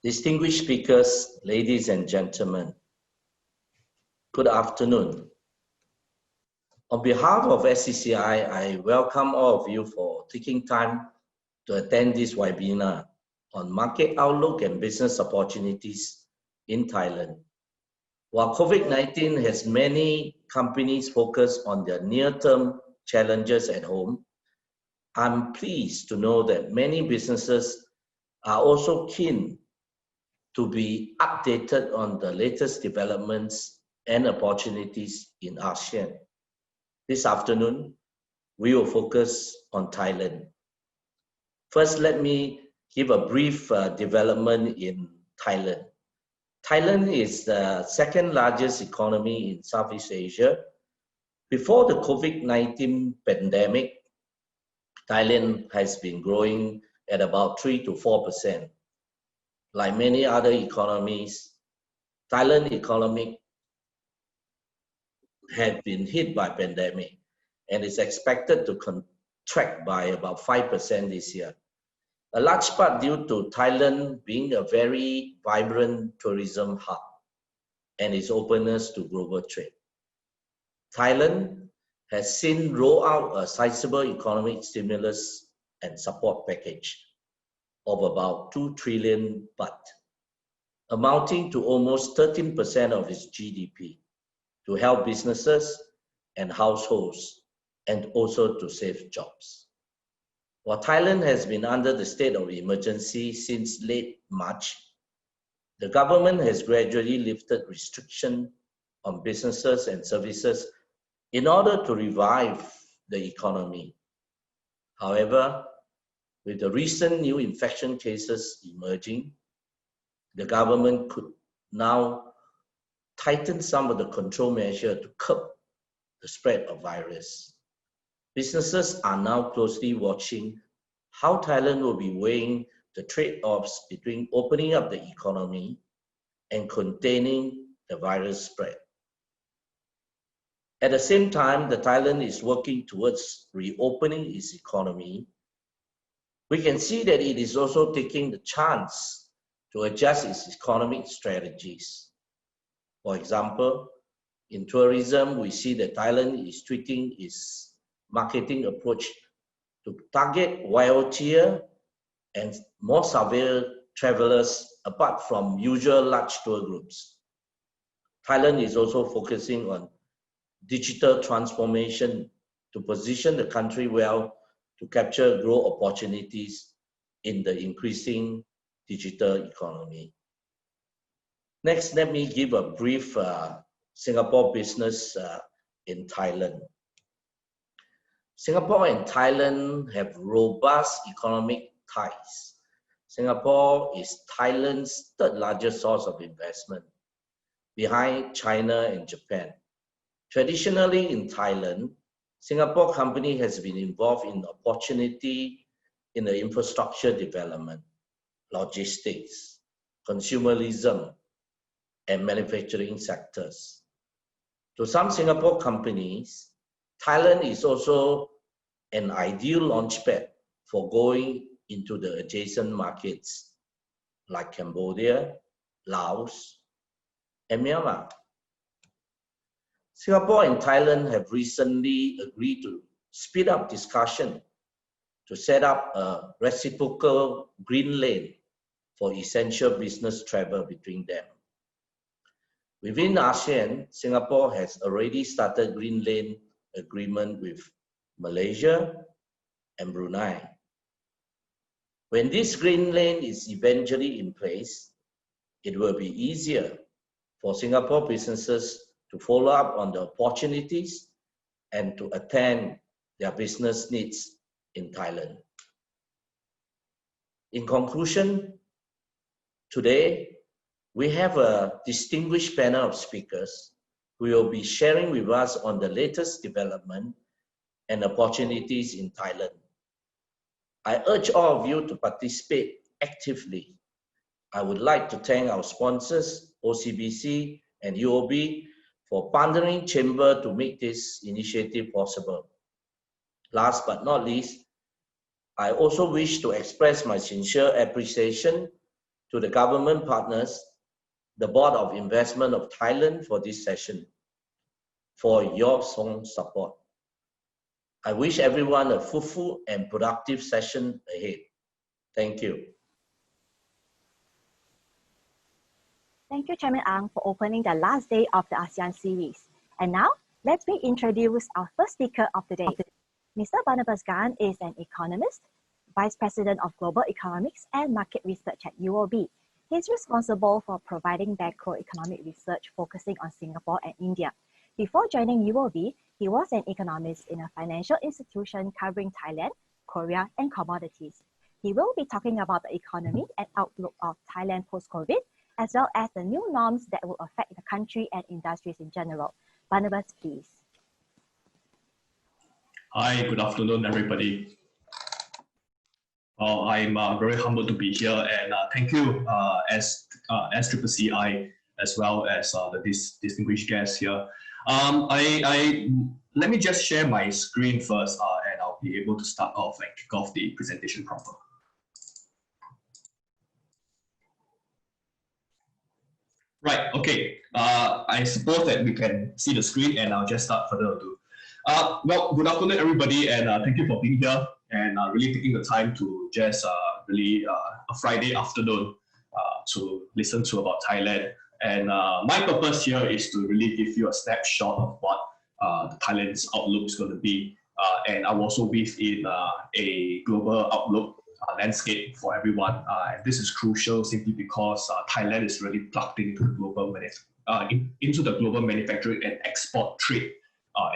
Distinguished speakers, ladies and gentlemen, good afternoon. On behalf of SCCI, I welcome all of you for taking time to attend this webinar on market outlook and business opportunities in Thailand. While COVID-19 has many companies focus on their near-term challenges at home, I'm pleased to know that many businesses are also keen to be updated on the latest developments and opportunities in ASEAN. This afternoon, we will focus on Thailand. First, let me give a brief development in Thailand. Thailand is the second largest economy in Southeast Asia. Before the COVID-19 pandemic, Thailand has been growing at about 3 to 4%. Like many other economies, Thailand's economy had been hit by pandemic and is expected to contract by about 5% this year. A large part due to Thailand being a very vibrant tourism hub and its openness to global trade. Thailand has since rolled out a sizable economic stimulus and support package of about 2 trillion baht, amounting to almost 13% of its GDP, to help businesses and households and also to save jobs. While Thailand has been under the state of emergency since late March, the government has gradually lifted restrictions on businesses and services in order to revive the economy. However, with the recent new infection cases emerging, the government could now tighten some of the control measures to curb the spread of virus. Businesses are now closely watching how Thailand will be weighing the trade-offs between opening up the economy and containing the virus spread. At the same time, Thailand is working towards reopening its economy. We can see that it is also taking the chance to adjust its economic strategies. For example, in tourism, we see that Thailand is tweaking its marketing approach to target wealthier and more severe travelers apart from usual large tour groups. Thailand is also focusing on digital transformation to position the country well to capture growth opportunities in the increasing digital economy. Next, let me give a brief Singapore business in Thailand. Singapore and Thailand have robust economic ties. Singapore is Thailand's third largest source of investment, behind China and Japan. Traditionally in Thailand, Singapore company has been involved in opportunity in the infrastructure development, logistics, consumerism, and manufacturing sectors. To some Singapore companies, Thailand is also an ideal launchpad for going into the adjacent markets like Cambodia, Laos, and Myanmar. Singapore and Thailand have recently agreed to speed up discussion to set up a reciprocal green lane for essential business travel between them. Within ASEAN, Singapore has already started green lane agreement with Malaysia and Brunei. When this green lane is eventually in place, it will be easier for Singapore businesses to follow up on the opportunities and to attend their business needs in Thailand. In conclusion, today we have a distinguished panel of speakers who will be sharing with us on the latest development and opportunities in Thailand. I urge all of you to participate actively. I would like to thank our sponsors, OCBC and UOB, for partnering Chamber to make this initiative possible. Last but not least, I also wish to express my sincere appreciation to the government partners, the Board of Investment of Thailand for this session, for your strong support. I wish everyone a fruitful and productive session ahead. Thank you. Thank you, Chairman Ang, for opening the last day of the ASEAN series. And now, let me introduce our first speaker of the day. Mr. Barnabas Gan is an economist, Vice President of Global Economics and Market Research at UOB. He is responsible for providing macroeconomic research focusing on Singapore and India. Before joining UOB, he was an economist in a financial institution covering Thailand, Korea, and commodities. He will be talking about the economy and outlook of Thailand post-COVID, as well as the new norms that will affect the country and industries in general. Barnabas, please. Hi, good afternoon, everybody. I'm very humbled to be here, and thank you, SCCI, as well as this distinguished guests here. Let me just share my screen first, and I'll be able to start off and kick off the presentation proper. Right, okay. I suppose that we can see the screen, and I'll just start further ado. Well, good afternoon, everybody, and thank you for being here and really taking the time to just really a Friday afternoon to listen to about Thailand. And my purpose here is to really give you a snapshot of what the Thailand's outlook is going to be. And I will also weave in a global outlook landscape for everyone. And this is crucial simply because Thailand is really plugged into the global manufacturing and export trade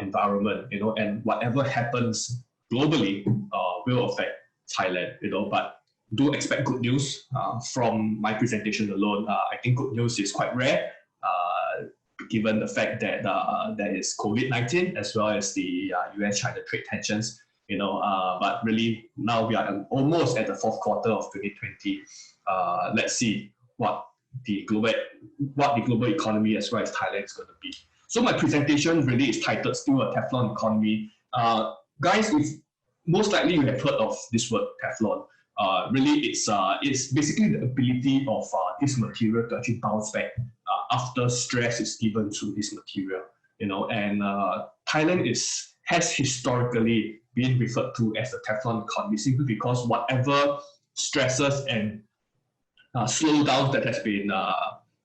environment, you know, and whatever happens globally will affect Thailand, you know, but do expect good news from my presentation alone. I think good news is quite rare, given the fact that there is COVID-19 as well as the US-China trade tensions, you know, but really now we are almost at the fourth quarter of 2020. Let's see what the global economy as well as Thailand is going to be. So my presentation really is titled Still a Teflon Economy. Guys, most likely you have heard of this word Teflon. Really, it's basically the ability of this material to actually bounce back after stress is given to this material. You know, and Thailand has historically been referred to as the Teflon economy simply because whatever stresses and slowdowns that has been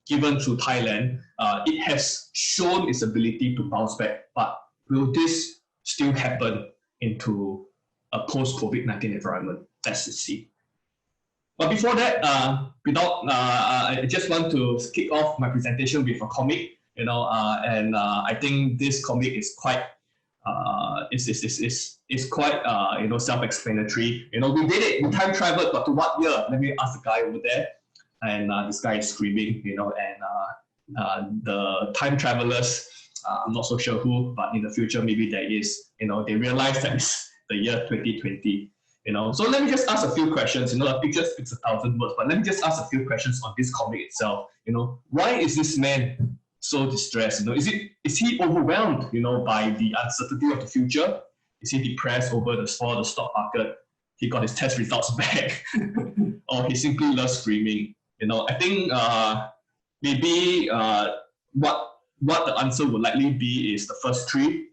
given to Thailand, it has shown its ability to bounce back. But will this still happen into a post-COVID-19 environment? Let's see. But before that, I just want to kick off my presentation with a comic, you know, and I think this comic is quite, is quite, you know, self-explanatory. You know, we did it, we time traveled, but to what year? Let me ask the guy over there. And this guy is screaming, you know, and the time travelers, I'm not so sure who, but in the future, maybe there is, you know, they realize that it's the year 2020, you know. So let me just ask a few questions, you know, a picture speaks 1,000 words, but let me just ask a few questions on this comic itself, you know. Why is this man so distressed? You know, is he overwhelmed, you know, by the uncertainty of the future? Is he depressed over the fall of the stock market? He got his test results back, or he simply loves screaming? You know, I think maybe what the answer would likely be is the first three,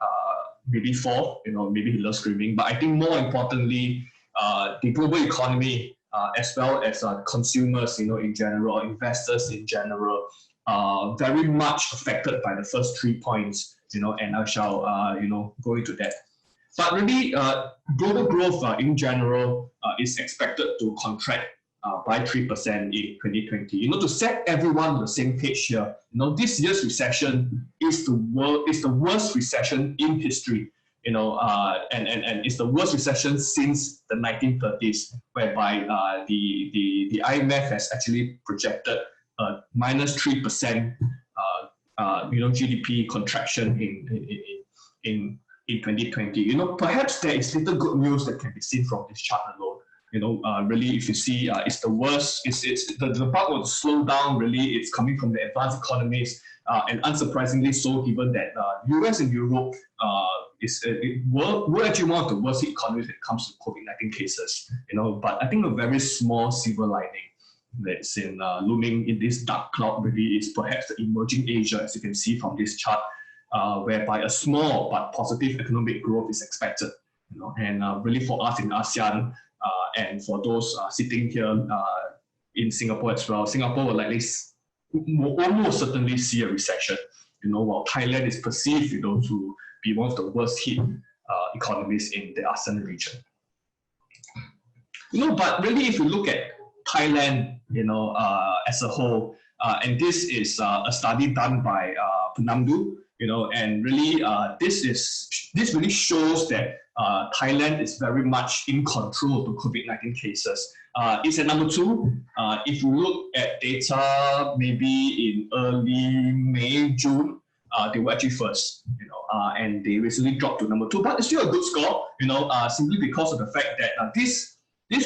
maybe four, you know, maybe he loves screaming. But I think more importantly, the global economy, as well as consumers, you know, in general, investors in general, are very much affected by the first 3 points, you know, and I shall, you know, go into that. But really, global growth in general is expected to contract by 3% in 2020. You know, to set everyone on the same page here, you know, this year's recession is the worst recession in history. You know, and it's the worst recession since the 1930s, whereby the IMF has actually projected -3% you know, GDP contraction in 2020. You know, perhaps there is little good news that can be seen from this chart alone. You know, really, if you see, it's the worst. It's the part of the slowdown. Really, it's coming from the advanced economies, and unsurprisingly so, given that US and Europe were actually one of the worst economies when it comes to COVID-19 cases. You know, but I think a very small silver lining. that's in looming in this dark cloud really is perhaps the emerging Asia, as you can see from this chart, whereby a small but positive economic growth is expected. And really for us in ASEAN and for those sitting here in Singapore as well, Singapore will almost certainly see a recession. While Thailand is perceived, to be one of the worst hit economies in the ASEAN region. But really, if you look at Thailand, as a whole, and this is a study done by Punamdu, and really this really shows that Thailand is very much in control of the COVID-19 cases. It's at number 2. If you look at data maybe in early May, June, they were actually first, and they recently dropped to number 2, but it's still a good score, simply because of the fact that this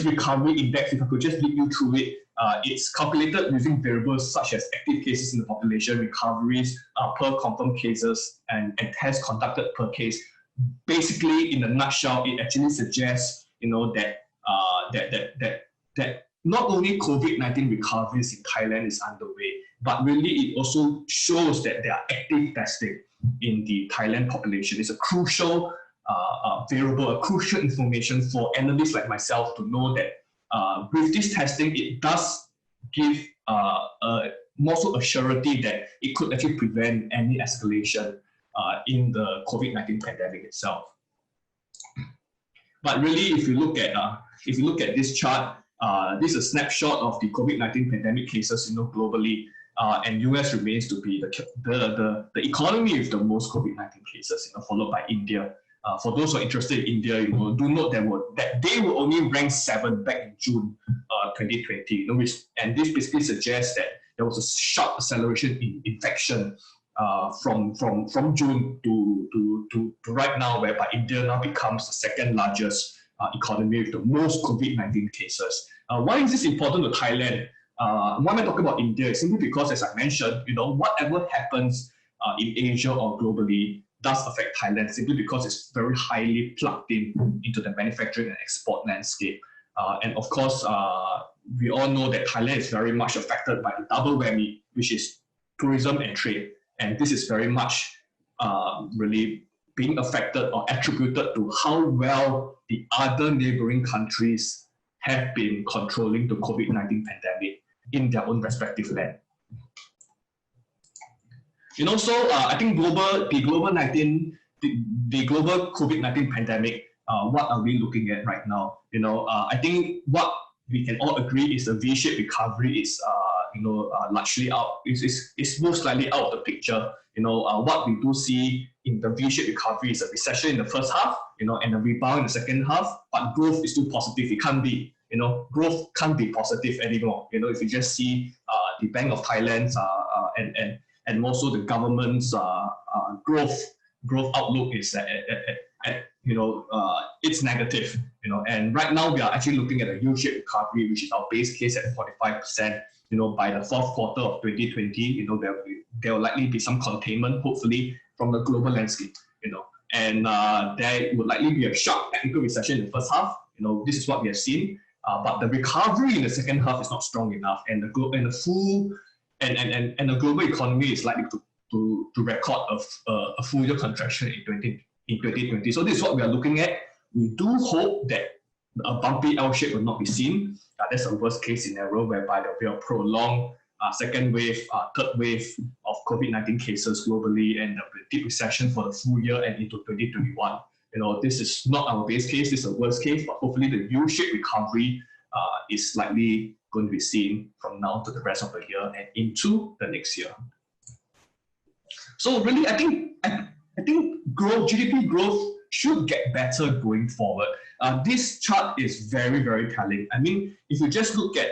recovery index, if I could just lead you through it, it's calculated using variables such as active cases in the population, recoveries per confirmed cases, and tests conducted per case. Basically, in a nutshell, it actually suggests, that not only COVID-19 recoveries in Thailand is underway, but really it also shows that there are active testing in the Thailand population. It's a crucial variable, a crucial information for analysts like myself to know that with this testing, it does give more so a surety that it could actually prevent any escalation in the COVID-19 pandemic itself. But really, if you look at this chart, this is a snapshot of the COVID-19 pandemic cases, globally, and US remains to be the economy with the most COVID-19 cases, followed by India. For those who are interested in India, do note that they were only ranked 7th back in June 2020. And this basically suggests that there was a sharp acceleration in infection from June to right now, whereby India now becomes the second largest economy with the most COVID-19 cases. Why is this important to Thailand? Why am I talking about India? It's simply because, as I mentioned, whatever happens in Asia or globally does affect Thailand, simply because it's very highly plugged into the manufacturing and export landscape. And of course, we all know that Thailand is very much affected by the double whammy, which is tourism and trade. And this is very much really being affected or attributed to how well the other neighboring countries have been controlling the COVID-19 pandemic in their own respective land. So I think the global COVID-19 pandemic, what are we looking at right now? I think what we can all agree is the V-shaped recovery is largely out. It's most likely out of the picture. What we do see in the V-shaped recovery is a recession in the first half, and a rebound in the second half. But growth is still positive. It can't be, growth can't be positive anymore. If you just see the Bank of Thailand's and also the government's growth outlook is it's negative. And right now we are actually looking at a U-shaped recovery, which is our base case at 45%. By the fourth quarter of 2020, there will likely be some containment, hopefully, from the global landscape. And there would likely be a sharp technical recession in the first half. This is what we have seen. But the recovery in the second half is not strong enough, and the global economy is likely to record a full year contraction in 2020. So this is what we are looking at. We do hope that a bumpy L shape will not be seen. That's a worst case scenario whereby there will be a prolonged second wave, third wave of COVID-19 cases globally, and a deep recession for the full year and into 2021. This is not our base case, this is a worst case, but hopefully the U-shaped recovery is likely going to be seen from now to the rest of the year and into the next year. So really, I think GDP growth should get better going forward. This chart is very, very telling. I mean, if you just look at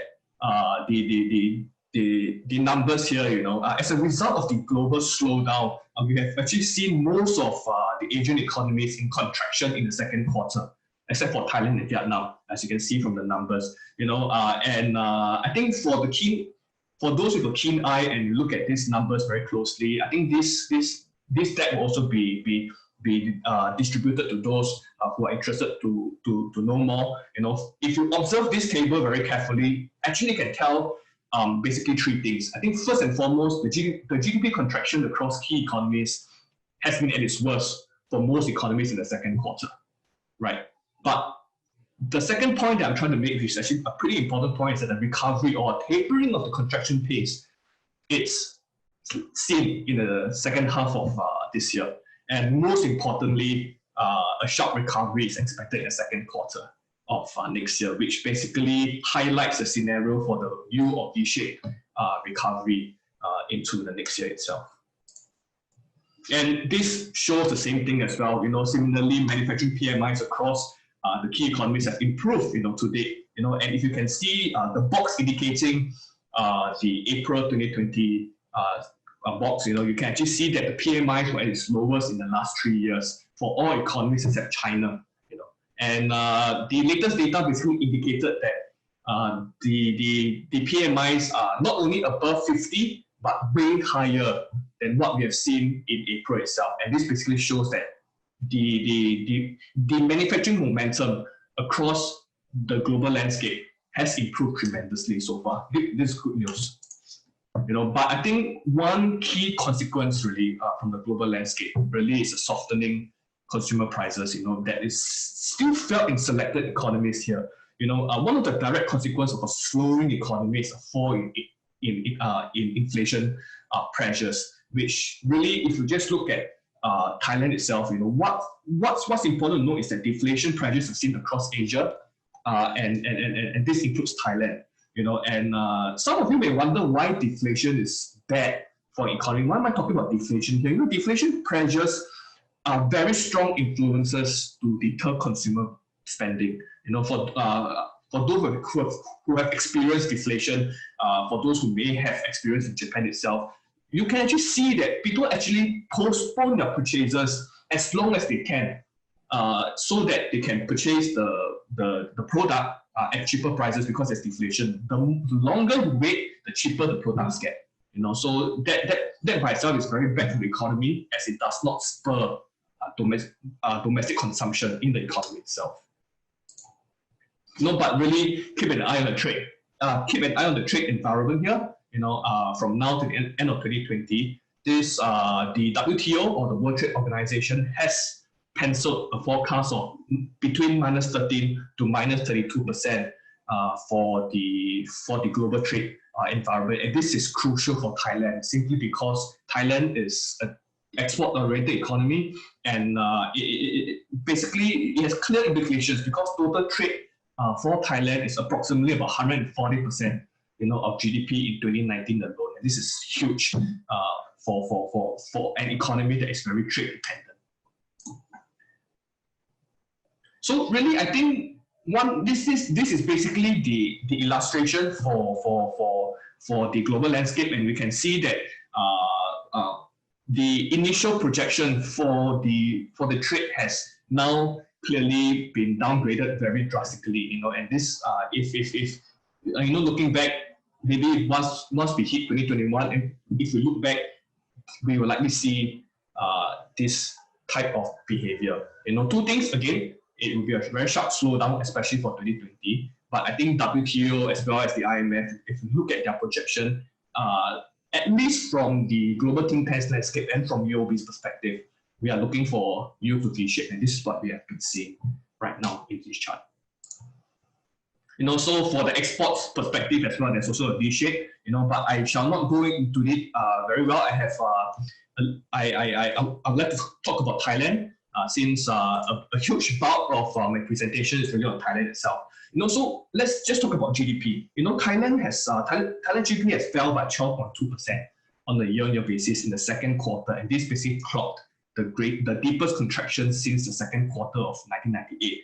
the numbers here, as a result of the global slowdown, we have actually seen most of the Asian economies in contraction in the second quarter, except for Thailand and Vietnam, as you can see from the numbers. I think for those with a keen eye, and you look at these numbers very closely, I think this deck will also be be distributed to those who are interested to know more. If you observe this table very carefully, actually you can tell basically three things. I think first and foremost, the GDP contraction across key economies has been at its worst for most economies in the second quarter, right? But the second point that I'm trying to make, which is actually a pretty important point, is that the recovery or tapering of the contraction pace, it's seen in the second half of this year. And most importantly, a sharp recovery is expected in the second quarter of next year, which basically highlights the scenario for the U of V-shaped recovery into the next year itself. And this shows the same thing as well. Similarly, manufacturing PMIs across the key economies have improved, to date. And if you can see the box indicating the April 2020 box, you can actually see that the PMIs were at its lowest in the last 3 years for all economies except China. And the latest data basically indicated that the PMIs are not only above 50, but way higher than what we have seen in April itself. And this basically shows that the manufacturing momentum across the global landscape has improved tremendously so far. This is good news. But I think one key consequence really from the global landscape really is a softening consumer prices, that is still felt in selected economies here. One of the direct consequences of a slowing economy is a fall in inflation pressures, which really, if you just look at Thailand itself, what's important to note is that deflation pressures are seen across Asia, and this includes Thailand. And some of you may wonder why deflation is bad for an economy. Why am I talking about deflation here? Deflation pressures are very strong influences to deter consumer spending. For those who have experienced deflation, for those who may have experienced in Japan itself, you can actually see that people actually postpone their purchases as long as they can, so that they can purchase the product at cheaper prices because there's deflation. The longer you wait, the cheaper the products get. So that by itself is very bad for the economy, as it does not spur domestic consumption in the economy itself. But really keep an eye on the trade. Keep an eye on the trade environment here. From now to the end of 2020, the WTO, or the World Trade Organization, has penciled a forecast of between -13 to -32% for the global trade environment. And this is crucial for Thailand, simply because Thailand is an export-oriented economy, and it has clear implications, because total trade for Thailand is approximately about 140% of GDP in 2019 alone. And this is huge for an economy that is very trade dependent. So really, I think this is basically the illustration for the global landscape, and we can see that the initial projection for the trade has now clearly been downgraded very drastically. And this, if looking back, maybe once we hit 2021, and if we look back, we will likely see this type of behavior. Two things again. It will be a very sharp slowdown, especially for 2020. But I think WTO as well as the IMF, if you look at their projection, at least from the global think tanks landscape and from UOB's perspective, we are looking for U to V-shape, and this is what we have been seeing right now in this chart. So for the exports perspective as well, there's also a V-shape. But I shall not go into it very well. I would like to talk about Thailand. Since a huge bulk of my presentation is really on Thailand itself. So let's just talk about GDP. Thailand GDP has fell by 12.2% on a year-on-year basis in the second quarter, and this basically clocked the deepest contraction since the second quarter of 1998.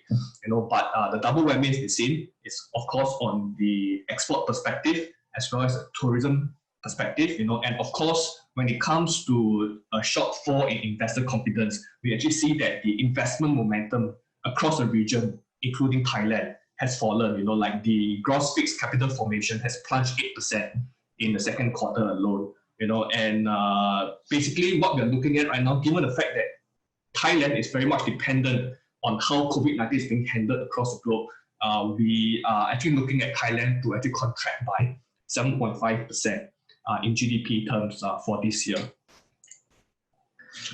But the double whammy is seen is, of course, on the export perspective as well as the tourism perspective. And of course, when it comes to a shortfall in investor confidence, we actually see that the investment momentum across the region, including Thailand, has fallen. Like the gross fixed capital formation has plunged 8% in the second quarter alone. And basically what we're looking at right now, given the fact that Thailand is very much dependent on how COVID-19 is being handled across the globe. We are actually looking at Thailand to actually contract by 7.5% in GDP terms for this year.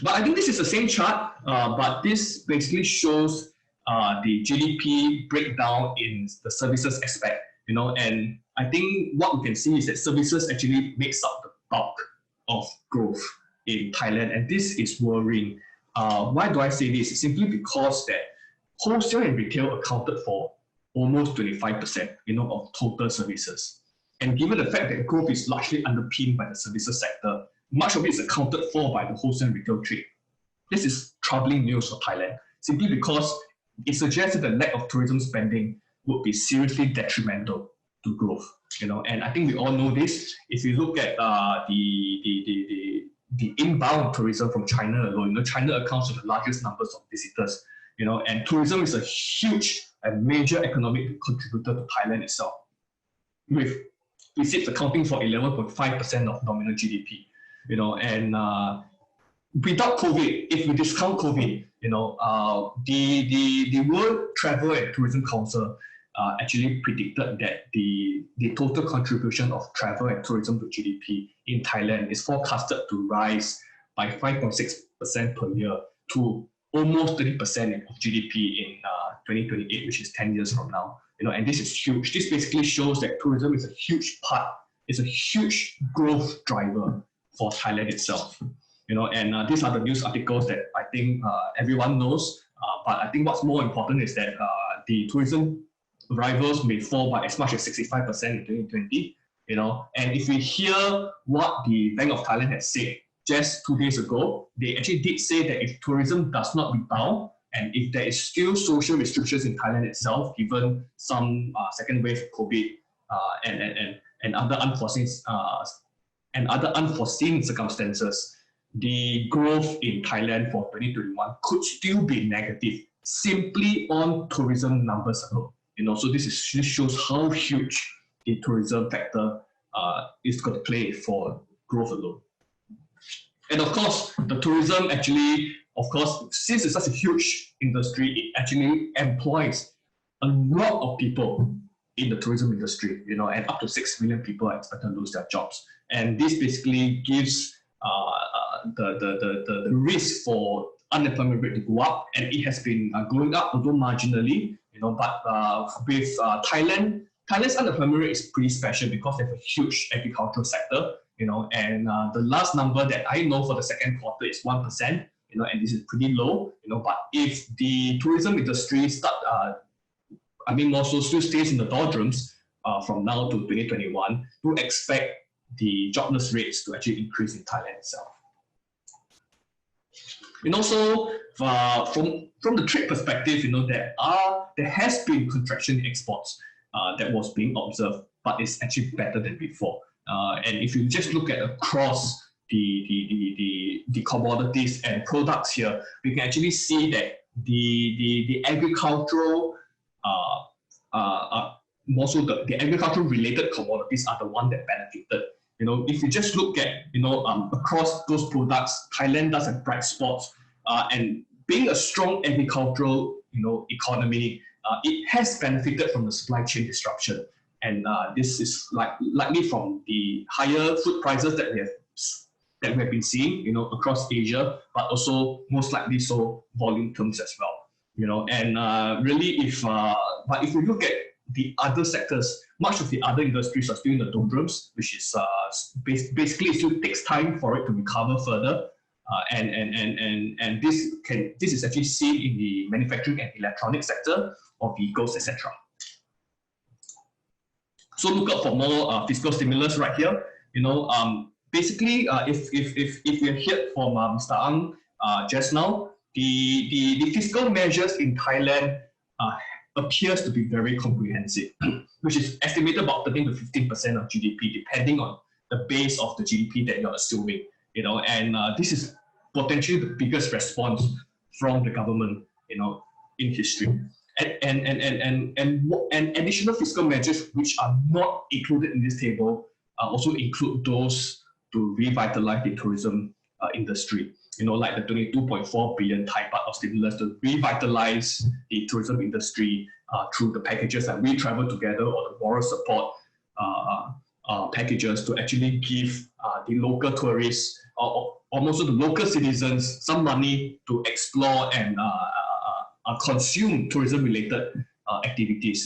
But I think this is the same chart, but this basically shows the GDP breakdown in the services aspect, and I think what we can see is that services actually makes up the bulk of growth in Thailand, and this is worrying. Why do I say this? Simply because that wholesale and retail accounted for almost 25%, of total services. And given the fact that growth is largely underpinned by the services sector, much of it is accounted for by the wholesale and retail trade. This is troubling news for Thailand, simply because it suggests that the lack of tourism spending would be seriously detrimental to growth. And I think we all know this. If you look at the inbound tourism from China alone, China accounts for the largest numbers of visitors, and tourism is a huge and major economic contributor to Thailand itself, with visits accounting for 11.5% of nominal GDP. And without COVID, if we discount COVID, the World Travel and Tourism Council actually predicted that the total contribution of travel and tourism to GDP in Thailand is forecasted to rise by 5.6% per year to almost 30% of GDP in 2028, which is 10 years from now. And this is huge. This basically shows that tourism is a huge part, it's a huge growth driver for Thailand itself. And these are the news articles that I think everyone knows. But I think what's more important is that the tourism arrivals may fall by as much as 65% in 2020. And if we hear what the Bank of Thailand has said just 2 days ago, they actually did say that if tourism does not rebound, and if there is still social restrictions in Thailand itself, given some second wave of COVID and other unforeseen circumstances, the growth in Thailand for 2021 could still be negative simply on tourism numbers alone. So this shows how huge the tourism factor is going to play for growth alone. And of course, the tourism actually, since it's such a huge industry, it actually employs a lot of people in the tourism industry, and up to 6 million people are expected to lose their jobs. And this basically gives the risk for unemployment rate to go up, and it has been going up, although marginally, but with Thailand's unemployment rate is pretty special because they have a huge agricultural sector, and the last number that I know for the second quarter is 1%, and this is pretty low, but if the tourism industry still stays in the doldrums from now to 2021, we expect the jobless rates to actually increase in Thailand itself. And also, from the trade perspective, there has been contraction in exports that was being observed, but it's actually better than before. And if you just look at across the commodities and products here, we can actually see that the agricultural the agricultural related commodities are the one that benefited. If you just look at across those products, Thailand does have bright spots, and being a strong agricultural economy, it has benefited from the supply chain disruption, and this is likely from the higher food prices that we have been seeing across Asia, but also most likely so volume terms as well. And really, if we look at the other sectors, much of the other industries are still in the doldrums, which is basically it still takes time for it to recover further. And this is actually seen in the manufacturing and electronic sector of vehicles, etc. So look out for more fiscal stimulus right here. Basically, if you heard from Mr. Ang just now, the fiscal measures in Thailand appears to be very comprehensive, which is estimated about 13 to 15% of GDP, depending on the base of the GDP that you're assuming. And this is potentially the biggest response from the government, in history. And additional fiscal measures which are not included in this table also include those to revitalize the tourism industry. Like the 22.4 billion Thai baht of stimulus to revitalize the tourism industry through the packages like We Travel Together or the moral support packages to actually give the local tourists or also the local citizens some money to explore and consume tourism-related activities.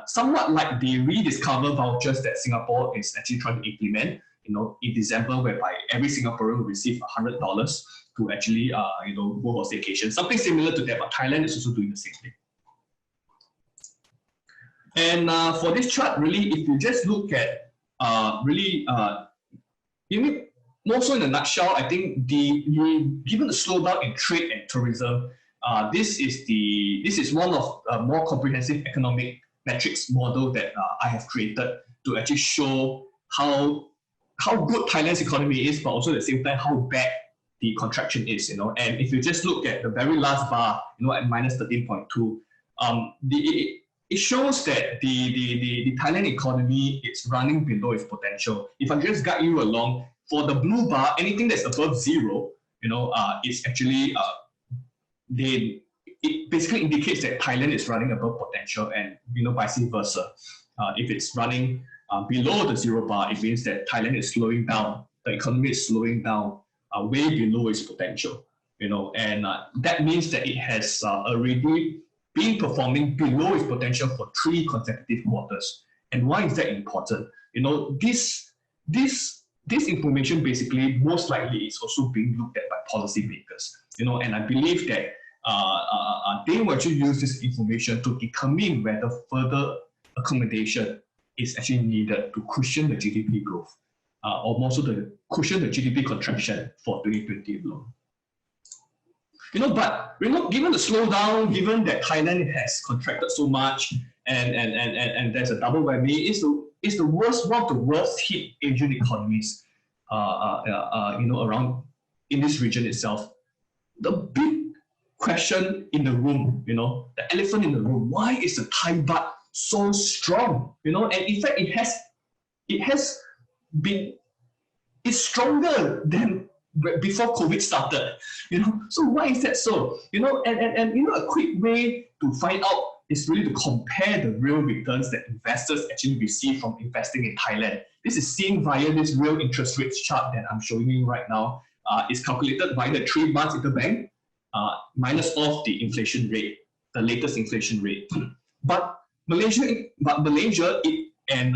Somewhat like the rediscover vouchers that Singapore is actually trying to implement. In December, whereby every Singaporean will receive $100 to actually go for staycation. Something similar to that, but Thailand is also doing the same thing. And for this chart, really, if you just look at more so in a nutshell, I think given the slowdown in trade and tourism, this is one of more comprehensive economic metrics model that I have created to actually show how good Thailand's economy is, but also at the same time how bad the contraction is. And if you just look at the very last bar, at minus 13.2, it shows that the Thailand economy is running below its potential. If I just guide you along, for the blue bar, anything that's above zero, it's actually it basically indicates that Thailand is running above potential, and vice versa. If it's running below the zero bar, it means that Thailand is slowing down. The economy is slowing down way below its potential. And that means that it has already been performing below its potential for 3 consecutive quarters. And why is that important? This information basically most likely is also being looked at by policymakers. And I believe that they will actually use this information to determine whether further accommodation is actually needed to cushion the GDP growth, or more so to cushion the GDP contraction for 2020 alone. But given the slowdown, given that Thailand has contracted so much, and there's a double whammy, it's the worst, one of the worst hit Asian economies, around in this region itself. The big question in the room, the elephant in the room, why is the Thai baht so strong? And in fact, it's stronger than before COVID started. So why is that so? And a quick way to find out is really to compare the real returns that investors actually receive from investing in Thailand. This is seen via this real interest rates chart that I'm showing you right now. It's calculated by the 3 months interbank minus off the inflation rate, the latest inflation rate. But Malaysia and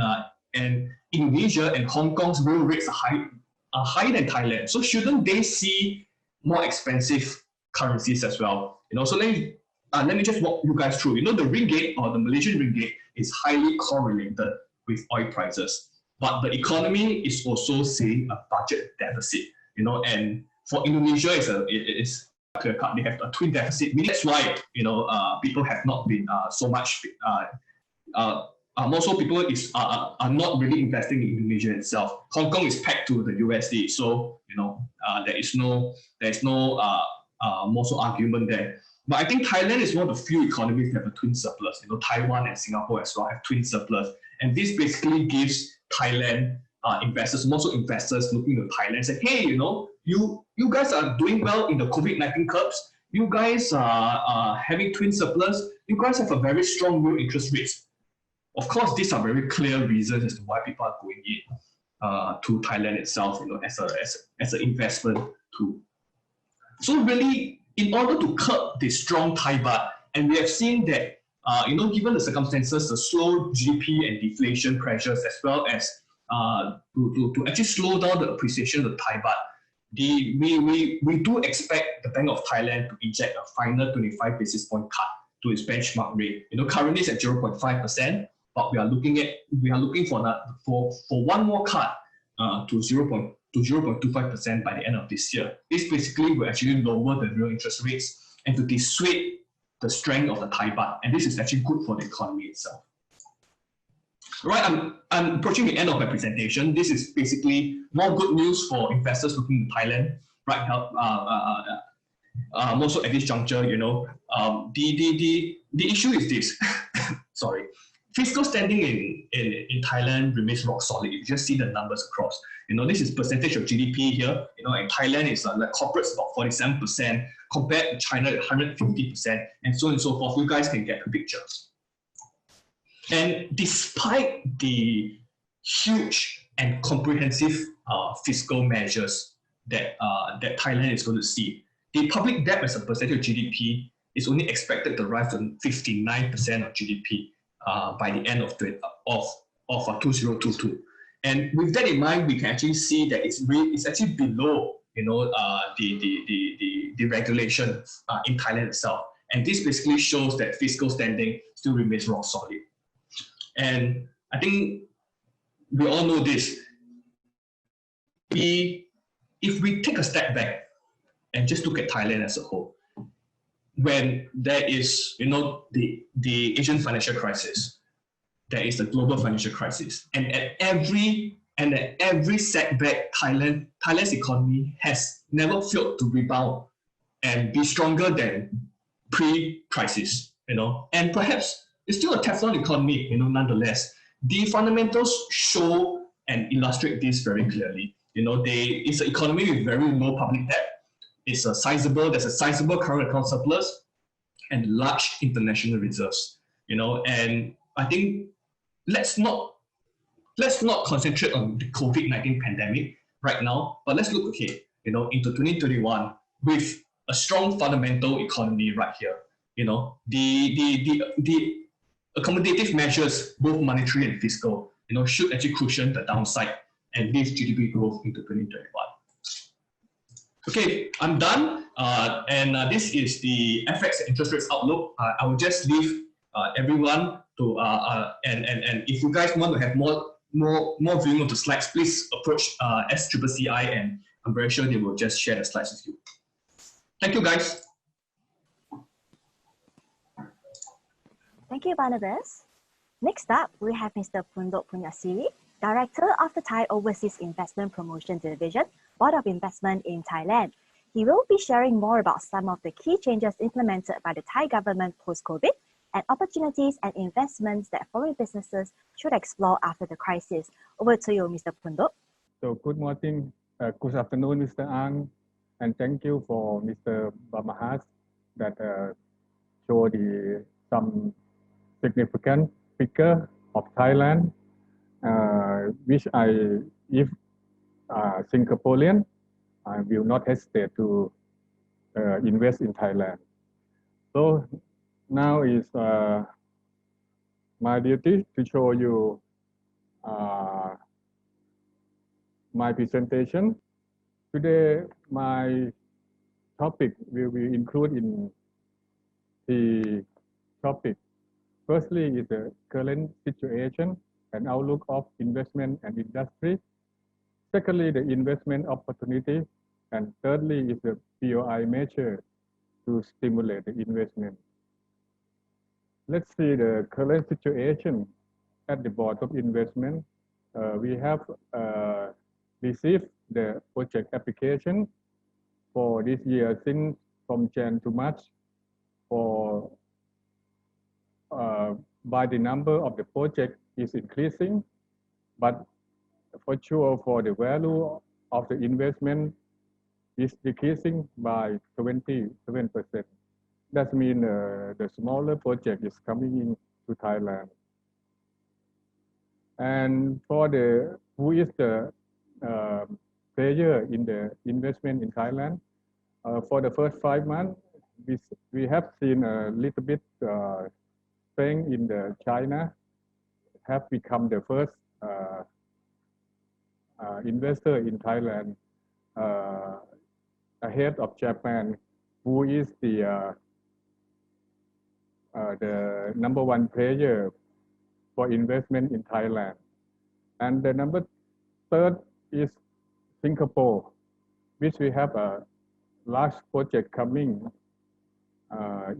Indonesia and Hong Kong's real rates are higher than Thailand. So shouldn't they see more expensive currencies as well? So let me just walk you guys through. The ringgit or the Malaysian ringgit is highly correlated with oil prices, but the economy is also seeing a budget deficit. And for Indonesia, it's clear cut. They have a twin deficit. That's why people have not been so much. Also, people are not really investing in Indonesia itself. Hong Kong is pegged to the USD, so there is no more so argument there. But I think Thailand is one of the few economies that have a twin surplus. Taiwan and Singapore as well have twin surplus, and this basically gives Thailand investors, also investors looking to Thailand, say, hey, you guys are doing well in the COVID-19 curves. You guys are having twin surplus. You guys have a very strong real interest rates. Of course, these are very clear reasons as to why people are going in to Thailand itself, as an investment tool. So really, in order to curb the strong Thai baht, and we have seen that, given the circumstances, the slow GDP and deflation pressures, as well as to actually slow down the appreciation of the Thai baht, we do expect the Bank of Thailand to inject a final 25 basis point cut to its benchmark rate. Currently it's at 0.5%, but we are looking for one more cut to 0.25% by the end of this year. This basically will actually lower the real interest rates and to dissuade the strength of the Thai baht, and this is actually good for the economy itself. Right, I'm approaching the end of my presentation. This is basically more good news for investors looking in Thailand. Right, also at this juncture, the issue is this. Sorry, fiscal standing in Thailand remains rock solid. You just see the numbers across. This is percentage of GDP here. In Thailand, it's like corporates about 47%, compared to China at 150%, and so on and so forth. You guys can get the picture. And despite the huge and comprehensive fiscal measures that Thailand is going to see, the public debt as a percentage of GDP is only expected to rise to 59% of GDP by the end of 2022. And with that in mind, we can actually see that it's actually below the regulation in Thailand itself. And this basically shows that fiscal standing still remains rock solid. And I think we all know this. If we take a step back and just look at Thailand as a whole, when there is the Asian financial crisis, there is the global financial crisis, and at every setback, Thailand's economy has never failed to rebound and be stronger than pre-crisis. And perhaps it's still a Teflon economy. Nonetheless, the fundamentals show and illustrate this very clearly. It's an economy with very low public debt. There's a sizable current account surplus and large international reserves. And I think let's not concentrate on the COVID-19 pandemic right now, but let's look ahead, into 2021 with a strong fundamental economy right here. The accommodative measures, both monetary and fiscal, should actually cushion the downside and lift GDP growth into 2021. Okay, I'm done. And this is the FX interest rates outlook. I will just leave everyone to and if you guys want to have more viewing of the slides, please approach SCCI, and I'm very sure they will just share the slides with you. Thank you, guys. Thank you, Barnabas. Next up, we have Mr. Pundok Punyasiri, Director of the Thai Overseas Investment Promotion Division, Board of Investment in Thailand. He will be sharing more about some of the key changes implemented by the Thai government post-COVID and opportunities and investments that foreign businesses should explore after the crisis. Over to you, Mr. Pundok. So good morning, good afternoon, Mr. Ang, and thank you for Mr. Bamahas that show some significant figure of Thailand, which if Singaporean, I will not hesitate to invest in Thailand. So now is my duty to show you my presentation. Today, my topic will be included in the topic. Firstly is the current situation and outlook of investment and industry. Secondly, the investment opportunity. And thirdly is the POI measure to stimulate the investment. Let's see the current situation at the Board of Investment. We have received the project application for this year since from Jan to March for by the number of the project is increasing, but for sure for the value of the investment is decreasing by 27%. That means the smaller project is coming in to Thailand. And for who is the player in the investment in Thailand, for the first 5 months, we have seen a little bit strength in the China, have become the first investor in Thailand, ahead of Japan, who is the number 1 player for investment in Thailand. And the number 3rd is Singapore, which we have a large project coming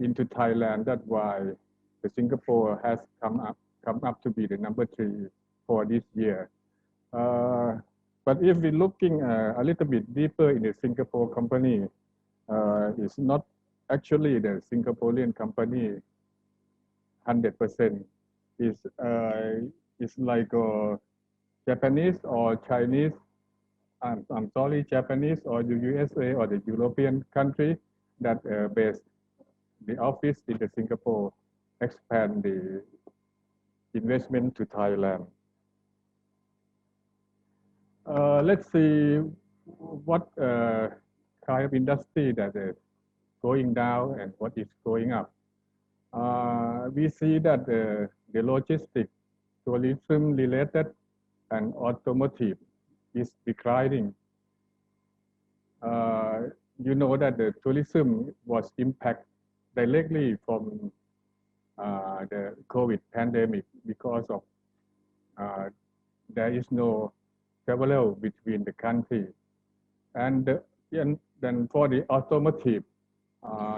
into Thailand. That's why the Singapore has come up to be the number 3 for this year. But if we're looking a little bit deeper in the Singapore company, it's not actually the Singaporean company 100%. is like Japanese or Chinese. I'm sorry, Japanese or the USA or the European country that based the office in the Singapore expand the investment to Thailand. Let's see what kind of industry that is going down and what is going up. We see that the logistics, tourism related and automotive is declining. You know that the tourism was impacted directly from the COVID pandemic because of there is no travel between the country. And then for the automotive,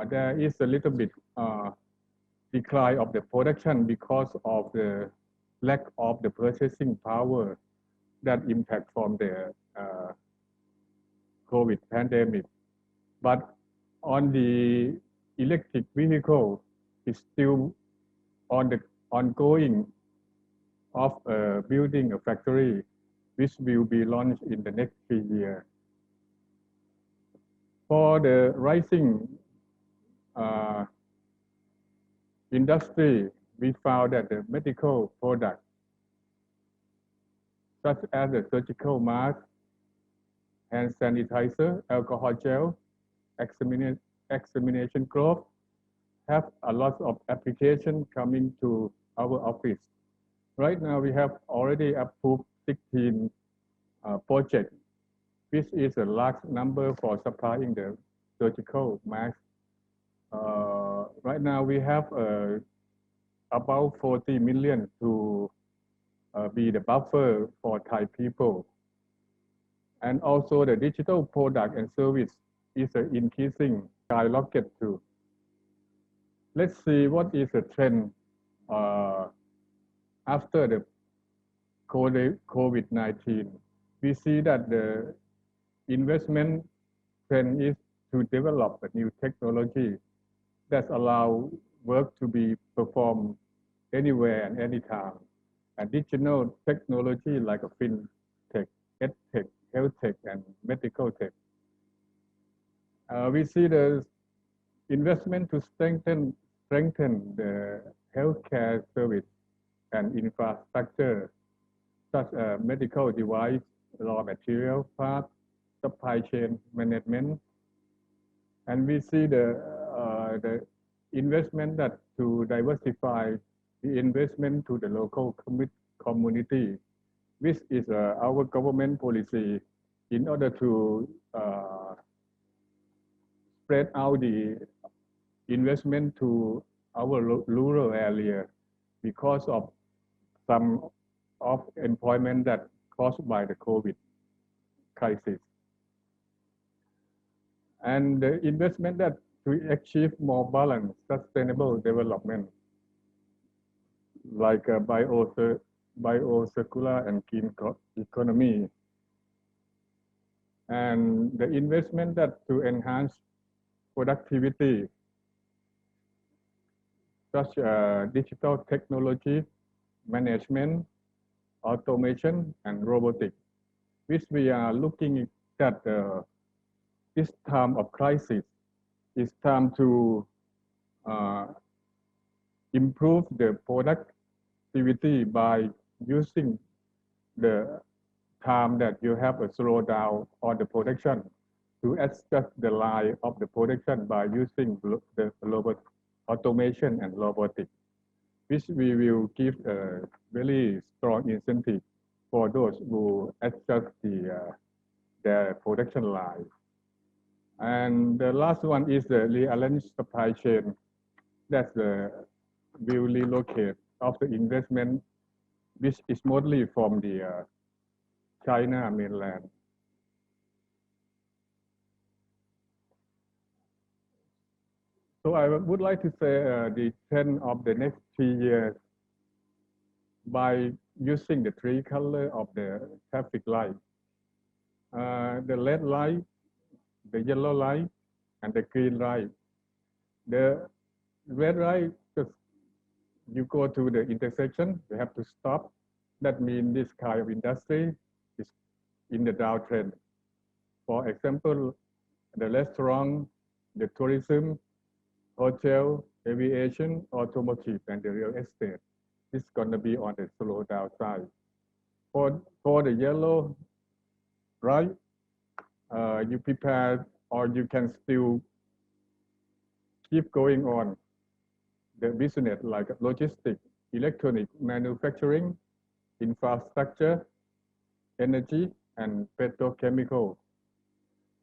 there is a little bit decline of the production because of the lack of the purchasing power that impact from the COVID pandemic. But on the electric vehicle, is still on the ongoing of building a factory, which will be launched in the next 3 years. For the rising industry, we found that the medical products, such as the surgical mask, hand sanitizer, alcohol gel, examination gloves, have a lot of application coming to our office. Right now, we have already approved 16 projects, which is a large number for supplying the surgical mask. Right now, we have about 40 million to be the buffer for Thai people. And also the digital product and service is increasing skyrocket too. Let's see what is the trend after the COVID-19. We see that the investment trend is to develop a new technology that allow work to be performed anywhere and anytime. And digital technology like a fintech, edtech, health tech, and medical tech. We see the investment to strengthen the healthcare service and infrastructure, such as medical device, raw material parts, supply chain management. And we see the investment that to diversify the investment to the local community, which is our government policy in order to spread out the investment to our rural area because of some of employment that caused by the COVID crisis. And the investment that to achieve more balanced, sustainable development, like a biocircular and green economy. And the investment that to enhance productivity, such as digital technology, management, automation, and robotics, which we are looking at this time of crisis. It's time to improve the productivity by using the time that you have a slowdown on the production to adjust the line of the production by using the robot automation and robotics, which we will give a very strong incentive for those who adjust their production line. And the last one is the rearrange supply chain. That's the will relocate of the investment, which is mostly from the China mainland. So I would like to say the trend of the next 3 years by using the 3 colors of the traffic light. The red light, the yellow light, and the green light. The red light you go to the intersection, you have to stop. That means this kind of industry is in the downtrend. For example, the restaurant, the tourism, hotel, aviation, automotive, and the real estate is going to be on the slow down side. For the yellow, right, you prepare or you can still keep going on the business like logistics, electronic manufacturing, infrastructure, energy, and petrochemical.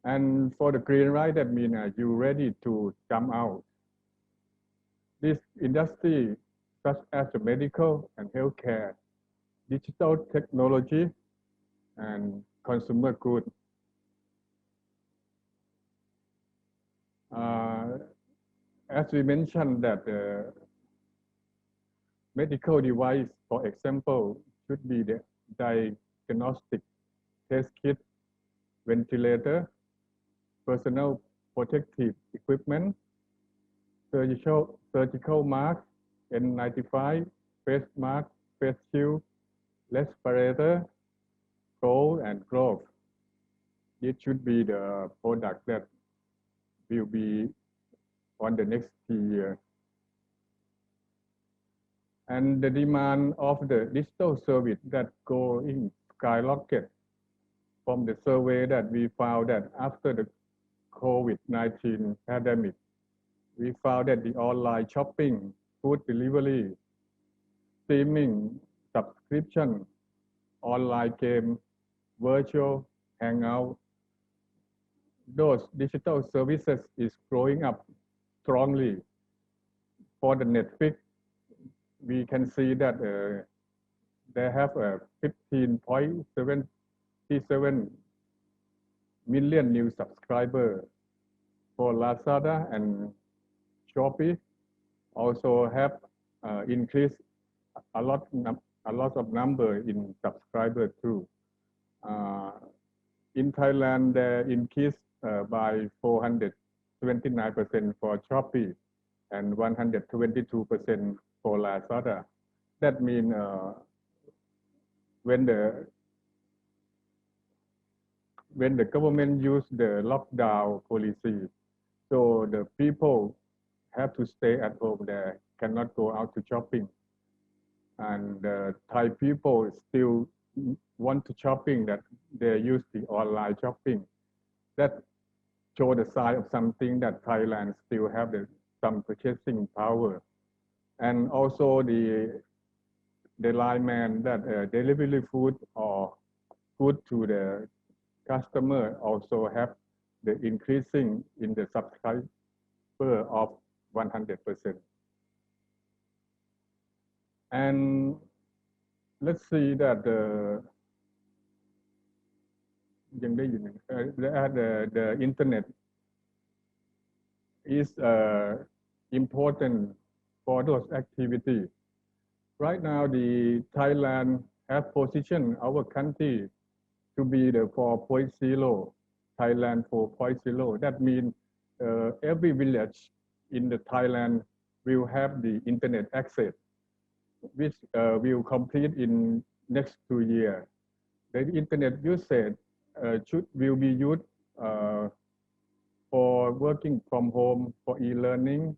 And for the green, right, that means you're ready to jump out. This industry, such as the medical and healthcare, digital technology, and consumer goods. As we mentioned that the medical device, for example, should be the diagnostic test kit, ventilator, personal protective equipment, surgical mask, N95, face mask, face shield, respirator, gold, and glove. It should be the product that will be on the next year. And the demand of the digital service that going skyrocket. From the survey that we found that after the COVID-19 pandemic, we found that the online shopping, food delivery, streaming, subscription, online game, virtual hangout, those digital services is growing up strongly. For the Netflix, we can see that they have a 15.77 million new subscribers. For Lazada and Shopee also have increased a lot of number in subscribers too. In Thailand, they increased by 429% for Shopee and 122% for Lazada. That means when the government use the lockdown policy, so the people have to stay at home. They cannot go out to shopping, and Thai people still want to shopping. That they use the online shopping. That show the sign of something that Thailand still have some purchasing power, and also the lineman that delivery food or food to the customer also have the increasing in the subscriber of 100%. And let's see that the internet is important for those activities. Right now, the Thailand has positioned our country to be the 4.0, Thailand 4.0. That means every village in the Thailand will have the internet access, which will complete in next 2 years. The internet usage will be used for working from home, for e-learning,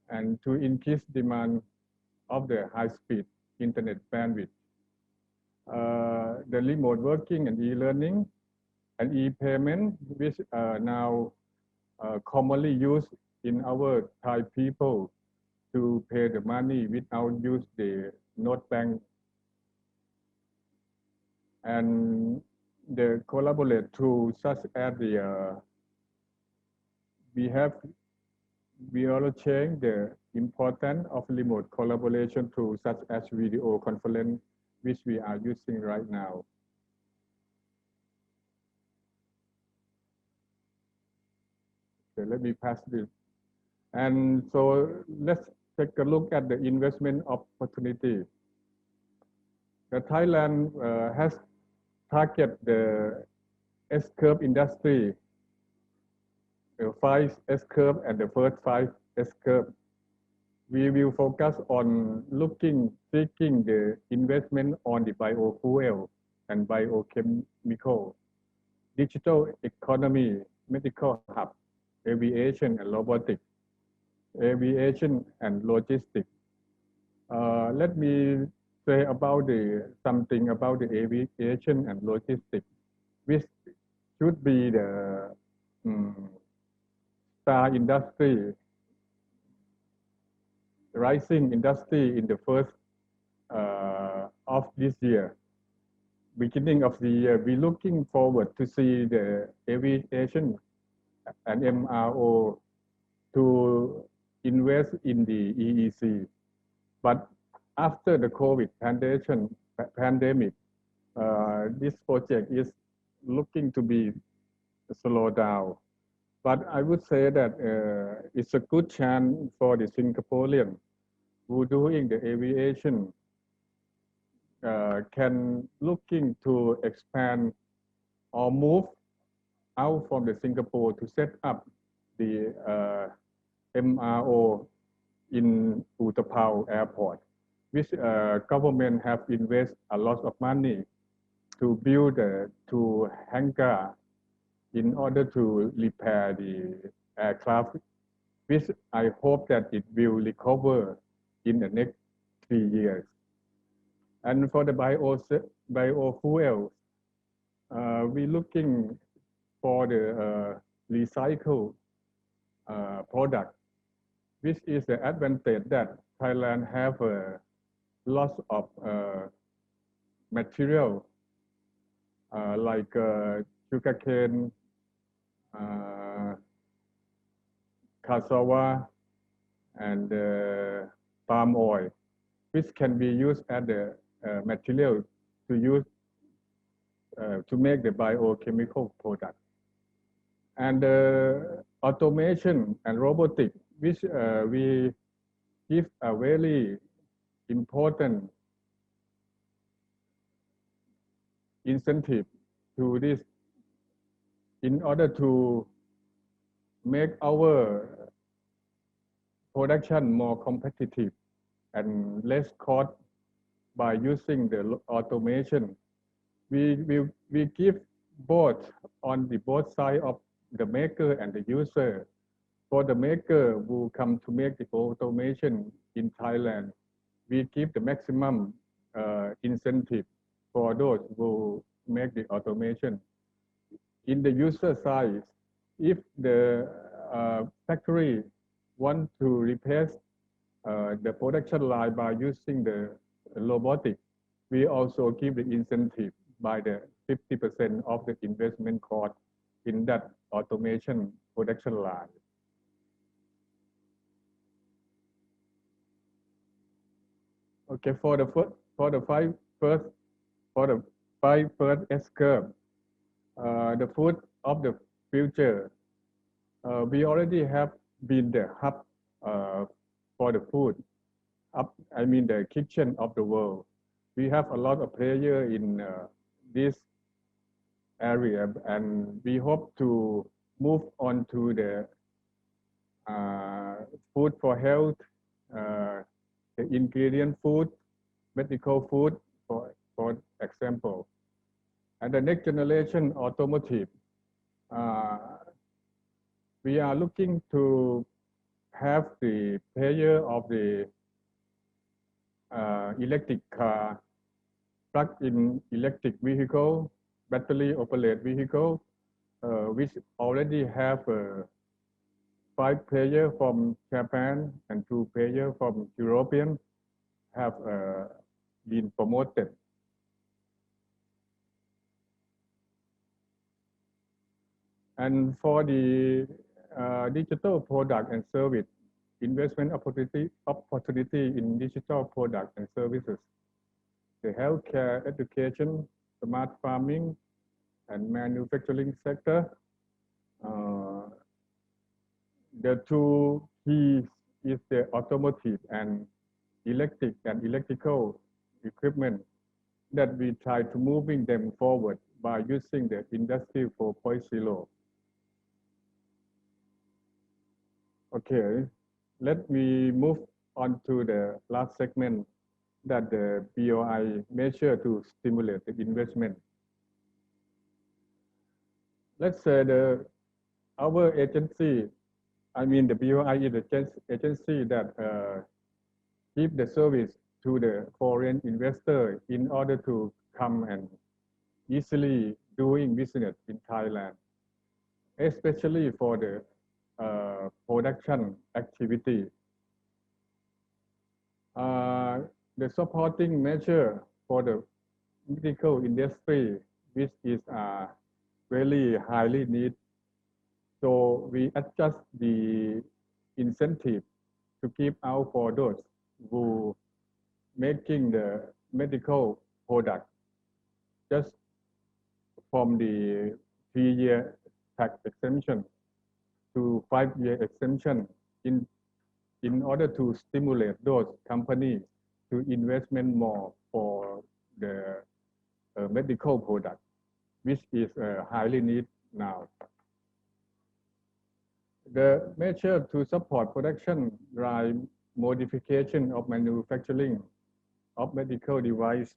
and to increase demand of the high-speed internet bandwidth. The remote working and e-learning and e-payment, which are now commonly used in our Thai people to pay the money without use the note bank. And the collaborate tools such as the we also change the importance of remote collaboration tools such as video conference, which we are using right now. Okay, let me pass this. And so let's take a look at the investment opportunity. The Thailand has targeted the S-curve industry, the 5 S-curve and the first 5 S-curve. we will focus on seeking the investment on the biofuel and biochemical, digital economy, medical hub, aviation and robotics, aviation and logistics. Let me say about something about the aviation and logistics, which should be the star industry, rising industry in the first of this year. Beginning of the year, we're looking forward to see the aviation and MRO to invest in the EEC. But after the COVID pandemic, this project is looking to be slowed down. But I would say that it's a good chance for the Singaporean who doing the aviation can looking to expand or move out from the Singapore to set up the MRO in Utapao Airport, which government have invested a lot of money to build two hangar in order to repair the aircraft, which I hope that it will recover in the next 3 years. And for the biofuels, we're looking for the recycled product, which is the advantage that Thailand have a lot of material like sugarcane, cassava, and palm oil, which can be used as the material to use to make the biochemical product. And automation and robotics, which we give a very important incentive to this in order to make our production more competitive and less cost by using the automation. We give both on the both side of the maker and the user. For the maker who come to make the automation in Thailand, we give the maximum incentive for those who make the automation. In the user side, if the factory want to replace the production line by using the robotic, we also give the incentive by the 50% of the investment cost in that automation production line. Okay, for the five first S-curve, the food of the future, we already have been the hub for the food. I mean the kitchen of the world. We have a lot of players in this area, and we hope to move on to the food for health, the ingredient food, medical food, for example. And the next generation automotive, we are looking to have the player of the electric car, plug-in electric vehicle, battery operated vehicle, which already have 5 players from Japan and 2 players from European have been promoted. And for the digital product and service, investment opportunity in digital products and services, the healthcare, education, smart farming, and manufacturing sector. The 2 keys is the automotive and electric and electrical equipment that we try to moving them forward by using the Industry 4.0. Okay, let me move on to the last segment, that the BOI measure to stimulate the investment. Let's say our agency, I mean the BOI is the agency that give the service to the foreign investor in order to come and easily doing business in Thailand, especially for the production activity. The supporting measure for the medical industry, which is very highly needed. So we adjust the incentive to keep out for those who making the medical product just from the 3-year tax exemption to 5-year exemption in order to stimulate those companies to investment more for the medical product, which is highly needed now. The measure to support production drive modification of manufacturing of medical device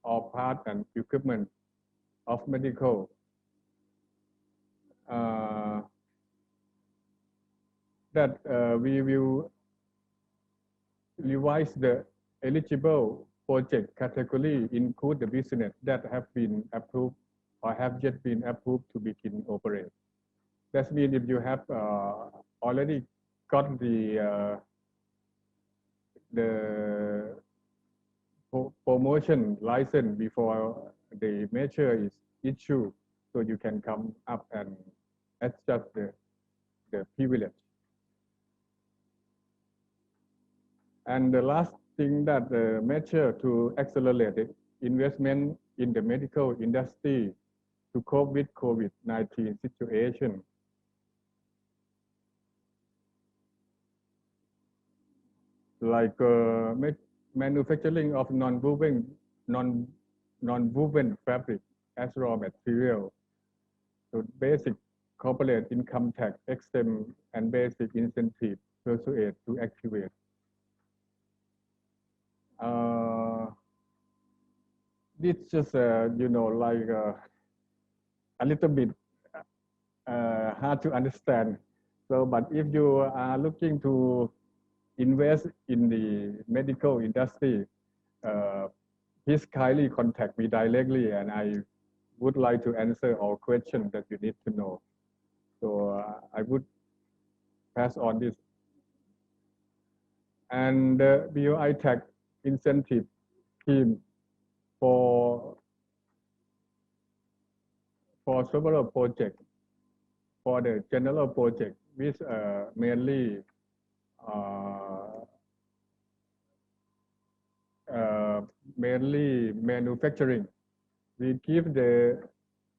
or part and equipment of medical. That we will revise the eligible project category, include the business that have been approved or have yet been approved to begin operate. That means if you have already got the promotion license before the measure is issued, so you can come up and adjust the privilege. And the last thing, that the measure to accelerate the investment in the medical industry to cope with COVID-19 situation. Like manufacturing of non-woven fabric as raw material. So basic corporate income tax exempt and basic incentive persuade to activate. It's just like a little bit hard to understand. So, but if you are looking to invest in the medical industry, please kindly contact me directly, and I would like to answer all questions that you need to know. So I would pass on this. And the BOI tax incentive scheme for several projects, for the general project, which mainly manufacturing. We give the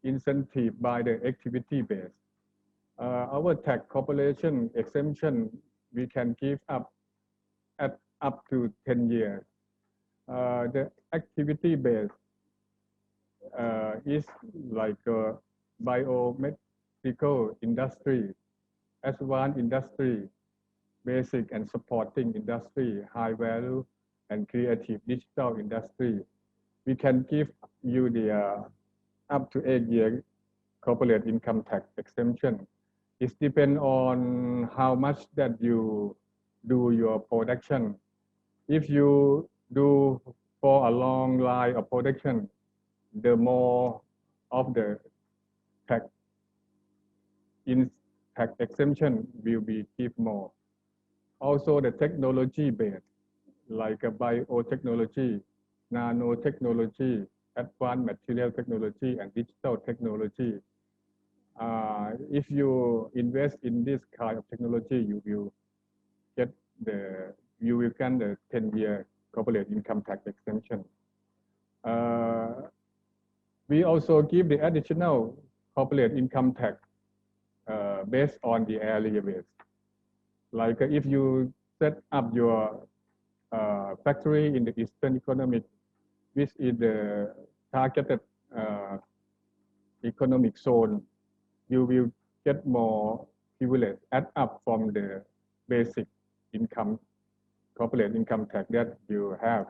incentive by the activity base. Our tax corporation exemption, we can give up to 10 years. The activity base is like biomedical industry, advanced industry, basic and supporting industry, high value and creative digital industry. We can give you the up to 8-year corporate income tax exemption. It depends on how much that you do your production. If you do for a long line of production, the more of the tax exemption will be give more. Also the technology base, like a biotechnology, nanotechnology, advanced material technology, and digital technology. If you invest in this kind of technology, you will get the 10-year corporate income tax exemption. We also give the additional corporate income tax based on the area base. Like if you set up your factory in the Eastern Economic, which is the targeted economic zone, you will get more privilege add up from the basic income corporate income tax that you have.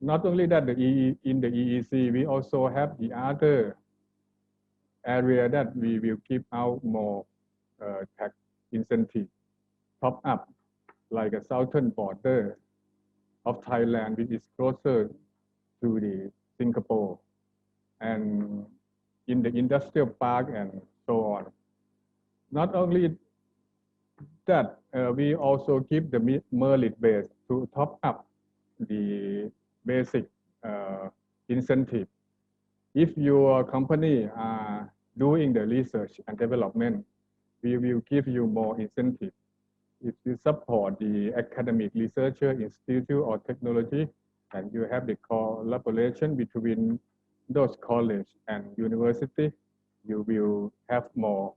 Not only that, in the EEC, we also have the other area that we will give out more tax incentive, top up, like a southern border of Thailand, which is closer to the Singapore, and in the industrial park and so on. Not only that, we also give the merit base to top up the basic incentive. If your company are doing the research and development, we will give you more incentive. If you support the academic researcher, institute, or technology, and you have the collaboration between those college and university, you will have more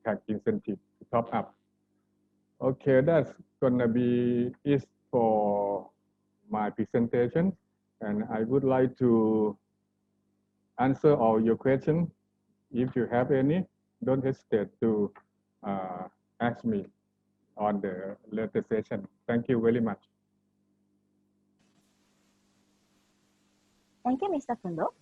tax incentive to top up. Okay, that's gonna be it for my presentation, and I would like to answer all your questions. If you have any, don't hesitate to ask me on the later session. Thank you very much. Thank you, Mr. Phuonbok.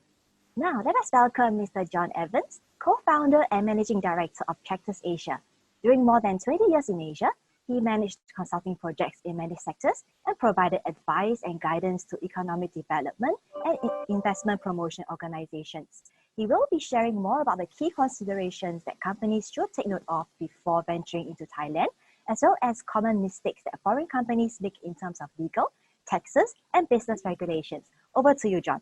Now, let us welcome Mr. John Evans, co-founder and managing director of Cactus Asia. During more than 20 years in Asia, he managed consulting projects in many sectors and provided advice and guidance to economic development and investment promotion organizations. He will be sharing more about the key considerations that companies should take note of before venturing into Thailand, as well as common mistakes that foreign companies make in terms of legal, taxes, and business regulations. Over to you, John.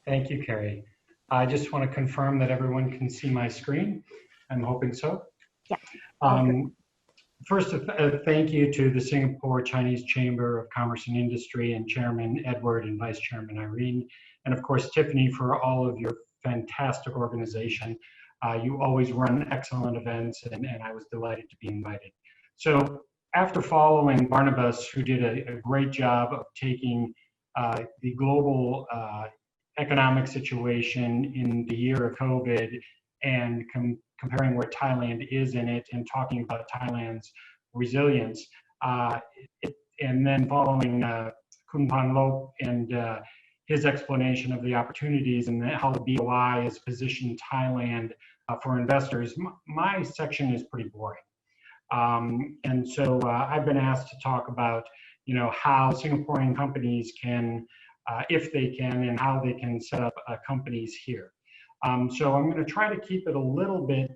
Thank you, Carrie. I just want to confirm that everyone can see my screen. I'm hoping so. Yeah. First, thank you to the Singapore Chinese Chamber of Commerce and Industry and Chairman Edward and Vice Chairman Irene, and of course, Tiffany, for all of your fantastic organization. You always run excellent events, and I was delighted to be invited. So after following Barnabas, who did a great job of taking the global economic situation in the year of COVID and comparing where Thailand is in it and talking about Thailand's resilience, and then following Khun Panlop and his explanation of the opportunities and how the BOI has positioned Thailand for investors, my section is pretty boring. And so I've been asked to talk about, how Singaporean companies can, if they can, and how they can set up companies here. So I'm going to try to keep it a little bit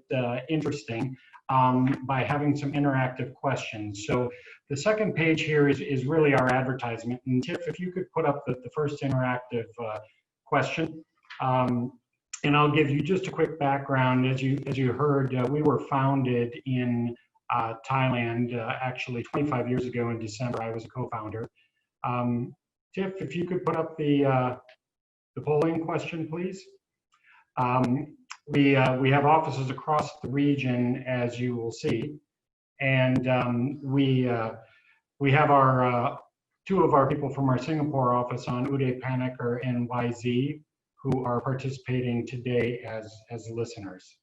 interesting by having some interactive questions. So the second page here is really our advertisement. And Tiff, if you could put up the first interactive question. And I'll give you just a quick background. As you heard, we were founded in Thailand actually 25 years ago in December. I was a co-founder. Tiff, if you could put up the polling question, please. We have offices across the region, as you will see, and we have our two of our people from our Singapore office on Uday Panicker and YZ, who are participating today as listeners.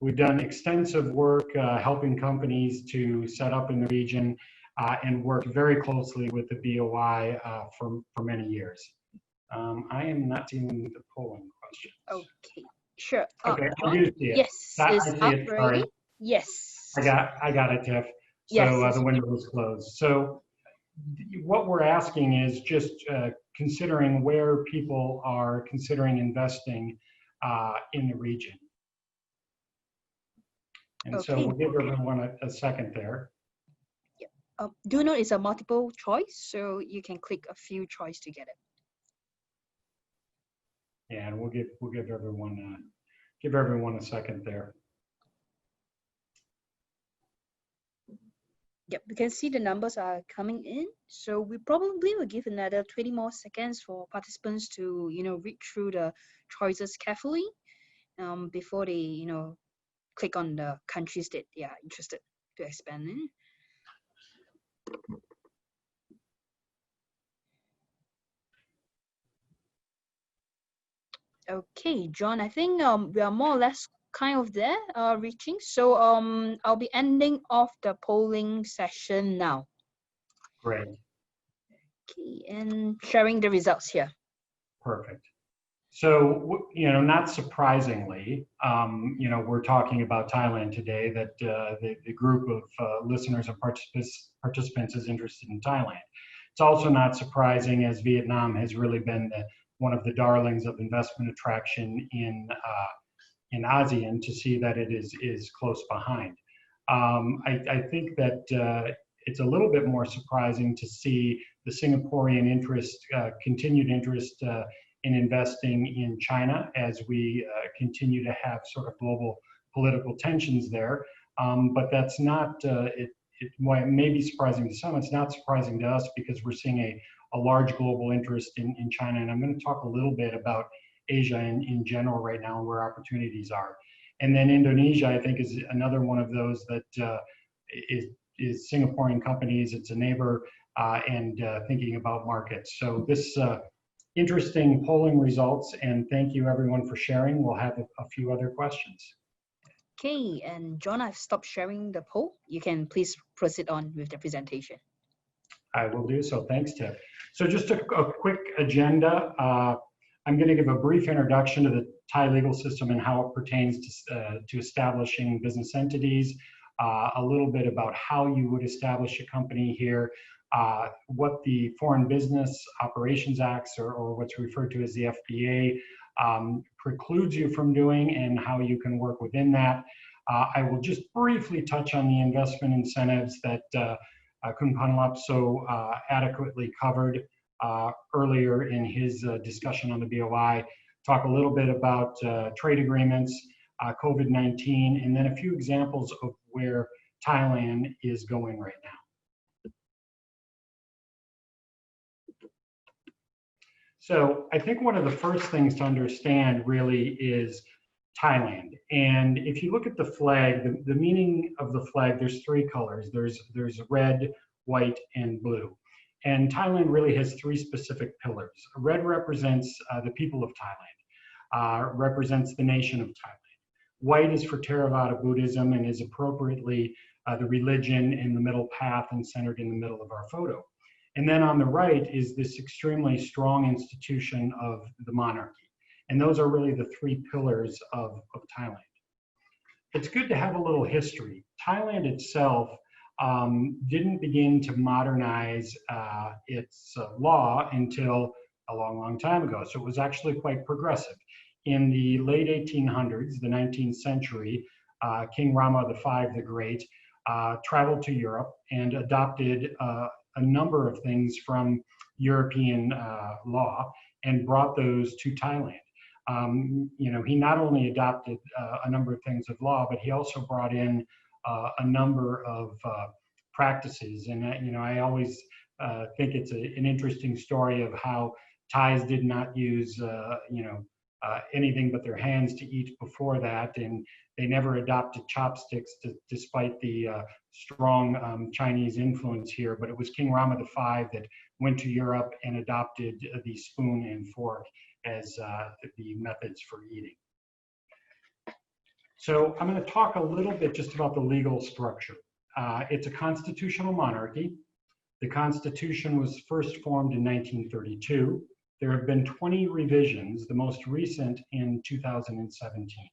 We've done extensive work helping companies to set up in the region and worked very closely with the BOI for many years. I am not seeing the polling questions. Okay, sure. Okay, you see it. Yes, I it's see up it, already. sorry. Yes. I got it, Tiff. So Yes. the window was closed. So what we're asking is just considering where people are considering investing in the region. And so Okay. we'll give everyone a second there. Do note it's a multiple choice, so you can click a few choice to get it. Yeah, and we'll give everyone a second there. Yep, we can see the numbers are coming in. So we probably will give another 20 more seconds for participants to, read through the choices carefully before they, click on the countries that they are interested to expand in. Okay, John, I think we are more or less kind of there, reaching. So I'll be ending off the polling session now. Great. Okay, and sharing the results here. Perfect. So, not surprisingly, we're talking about Thailand today, that the group of listeners and participants is interested in Thailand. It's also not surprising, as Vietnam has really been one of the darlings of investment attraction in ASEAN, to see that it is close behind. I think that it's a little bit more surprising to see the Singaporean interest, continued interest in investing in China, as we continue to have sort of global political tensions there. But that's not, while it may be surprising to some, it's not surprising to us, because we're seeing a large global interest in China. And I'm going to talk a little bit about Asia in general right now, and where opportunities are. And then Indonesia, I think, is another one of those that is Singaporean companies. It's a neighbor, and thinking about markets. So this interesting polling results, and thank you everyone for sharing. We'll have a few other questions. Okay, and John, I've stopped sharing the poll. You can please proceed on with the presentation. I will do so. Thanks, Tiff. So just a quick agenda. I'm going to give a brief introduction to the Thai legal system and how it pertains to establishing business entities, a little bit about how you would establish a company here, what the Foreign Business Operations Acts, or what's referred to as the FBA, precludes you from doing, and how you can work within that. I will just briefly touch on the investment incentives that Khun Panlap so adequately covered earlier in his discussion on the BOI, talk a little bit about trade agreements, COVID-19, and then a few examples of where Thailand is going right now. So I think one of the first things to understand really is Thailand. And if you look at the flag, the meaning of the flag, there's three colors. There's red, white, and blue. And Thailand really has three specific pillars. Red represents the people of Thailand, represents the nation of Thailand. White is for Theravada Buddhism, and is appropriately the religion in the middle path and centered in the middle of our photo. And then on the right is this extremely strong institution of the monarchy. And those are really the three pillars of Thailand. It's good to have a little history. Thailand itself didn't begin to modernize its law until a long, long time ago. So it was actually quite progressive. In the late 1800s, the 19th century, King Rama V the Great traveled to Europe and adopted a number of things from European law and brought those to Thailand. He not only adopted a number of things of law, but he also brought in a number of practices. And I always think it's an interesting story of how Thais did not use anything but their hands to eat before that, and they never adopted chopsticks despite the strong Chinese influence here. But it was King Rama V that went to Europe and adopted the spoon and fork as the methods for eating. So I'm going to talk a little bit just about the legal structure. It's a constitutional monarchy. The Constitution was first formed in 1932. There have been 20 revisions, the most recent in 2017.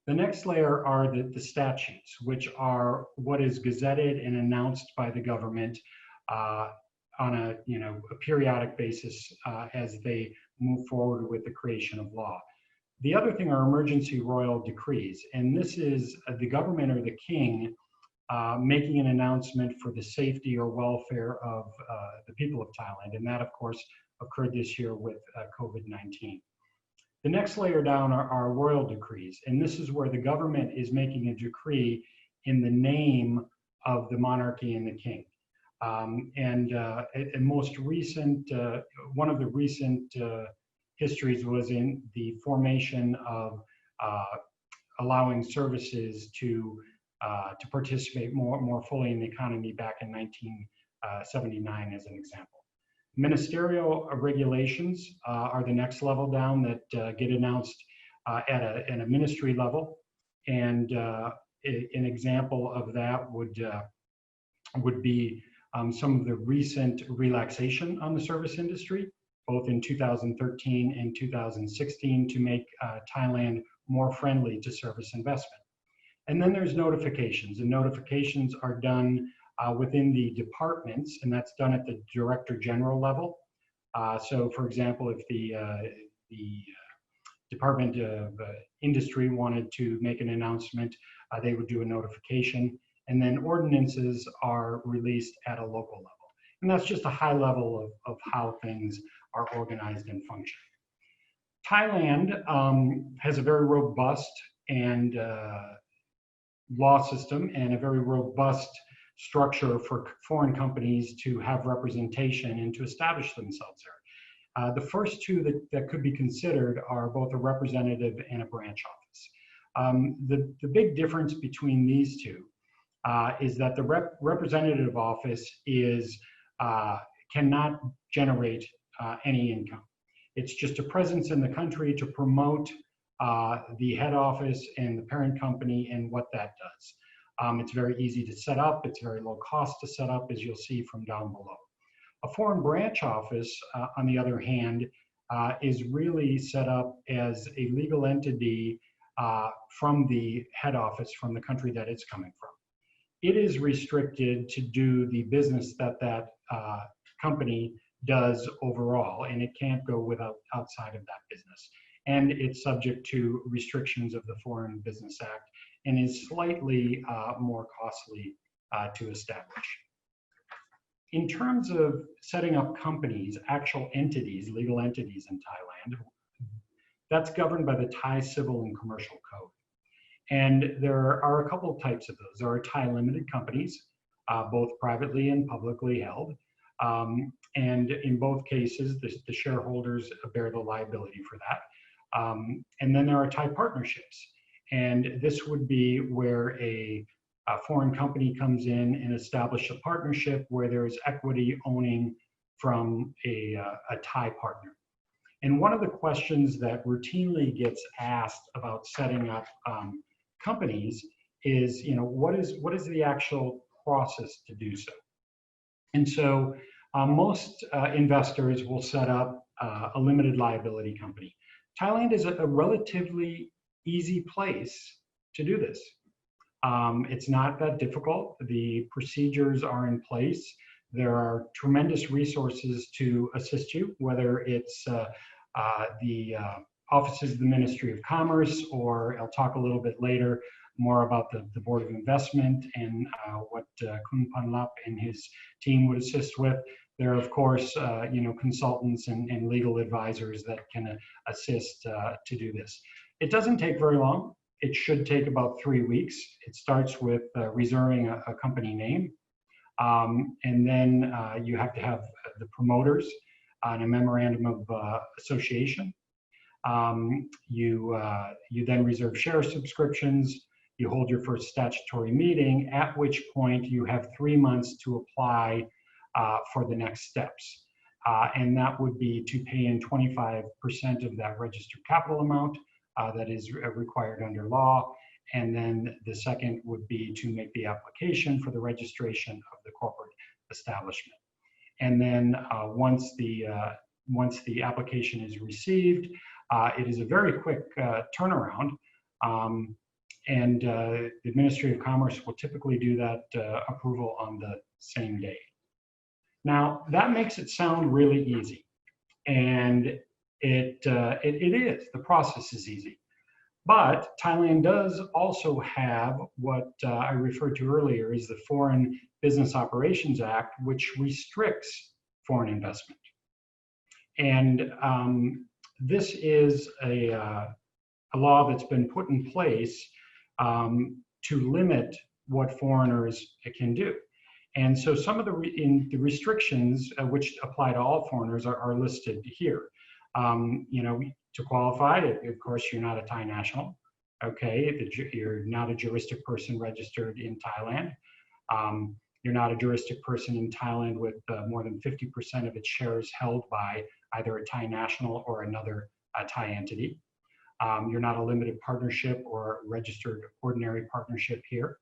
The next layer are the statutes, which are what is gazetted and announced by the government on a periodic basis as they move forward with the creation of law. The other thing are emergency royal decrees, and this is the government or the king making an announcement for the safety or welfare of the people of Thailand, and that, of course, occurred this year with COVID-19. The next layer down are royal decrees, and this is where the government is making a decree in the name of the monarchy and the king. Most recent, one of the recent histories was in the formation of allowing services to participate more fully in the economy back in 1979, as an example. Ministerial Regulations are the next level down that get announced at a ministry level. And an example of that would be some of the recent relaxation on the service industry, both in 2013 and 2016, to make Thailand more friendly to service investment. And then there's notifications, and notifications are done within the departments, and that's done at the Director General level. So for example, if the Department of Industry wanted to make an announcement, they would do a notification, and then ordinances are released at a local level. And that's just a high level of how things are organized and function. Thailand has a very robust and law system and a very robust structure for foreign companies to have representation and to establish themselves there. The first two that could be considered are both a representative and a branch office. The big difference between these two is that the representative office cannot generate any income. It's just a presence in the country to promote the head office and the parent company and what that does. It's very easy to set up. It's very low cost to set up, as you'll see from down below. A foreign branch office, on the other hand, is really set up as a legal entity from the head office, from the country that it's coming from. It is restricted to do the business that that company does overall, and it can't go outside of that business. And it's subject to restrictions of the Foreign Business Act and is slightly more costly to establish. In terms of setting up companies, actual entities, legal entities in Thailand, that's governed by the Thai Civil and Commercial Code. And there are a couple of types of those. There are Thai limited companies, both privately and publicly held. And in both cases, the shareholders bear the liability for that. And then there are Thai partnerships. And this would be where a foreign company comes in and establishes a partnership where there is equity owning from a Thai partner. And one of the questions that routinely gets asked about setting up companies is, what is the actual process to do so? And so most investors will set up a limited liability company. Thailand is a relatively easy place to do this. It's not that difficult. The procedures are in place. There are tremendous resources to assist you, whether it's the offices of the Ministry of Commerce, or I'll talk a little bit later more about the Board of Investment and what Kun Panlap and his team would assist with. There are, of course, consultants and legal advisors that can assist to do this. It doesn't take very long. It should take about 3 weeks. It starts with reserving a company name. And then you have to have the promoters on a memorandum of association. You then reserve share subscriptions. You hold your first statutory meeting, at which point you have 3 months to apply for the next steps. And that would be to pay in 25% of that registered capital amount that is required under law. And then the second would be to make the application for the registration of the corporate establishment. And then once the application is received, it is a very quick turnaround. And the Ministry of Commerce will typically do that approval on the same day. Now, that makes it sound really easy. And it is. The process is easy. But Thailand does also have what I referred to earlier as the Foreign Business Operations Act, which restricts foreign investment. And this is a law that's been put in place to limit what foreigners can do. And so some of the restrictions which apply to all foreigners are listed here. To qualify, of course, you're not a Thai national. Okay, you're not a juristic person registered in Thailand. You're not a juristic person in Thailand with more than 50% of its shares held by either a Thai national or another Thai entity. You're not a limited partnership or registered ordinary partnership here.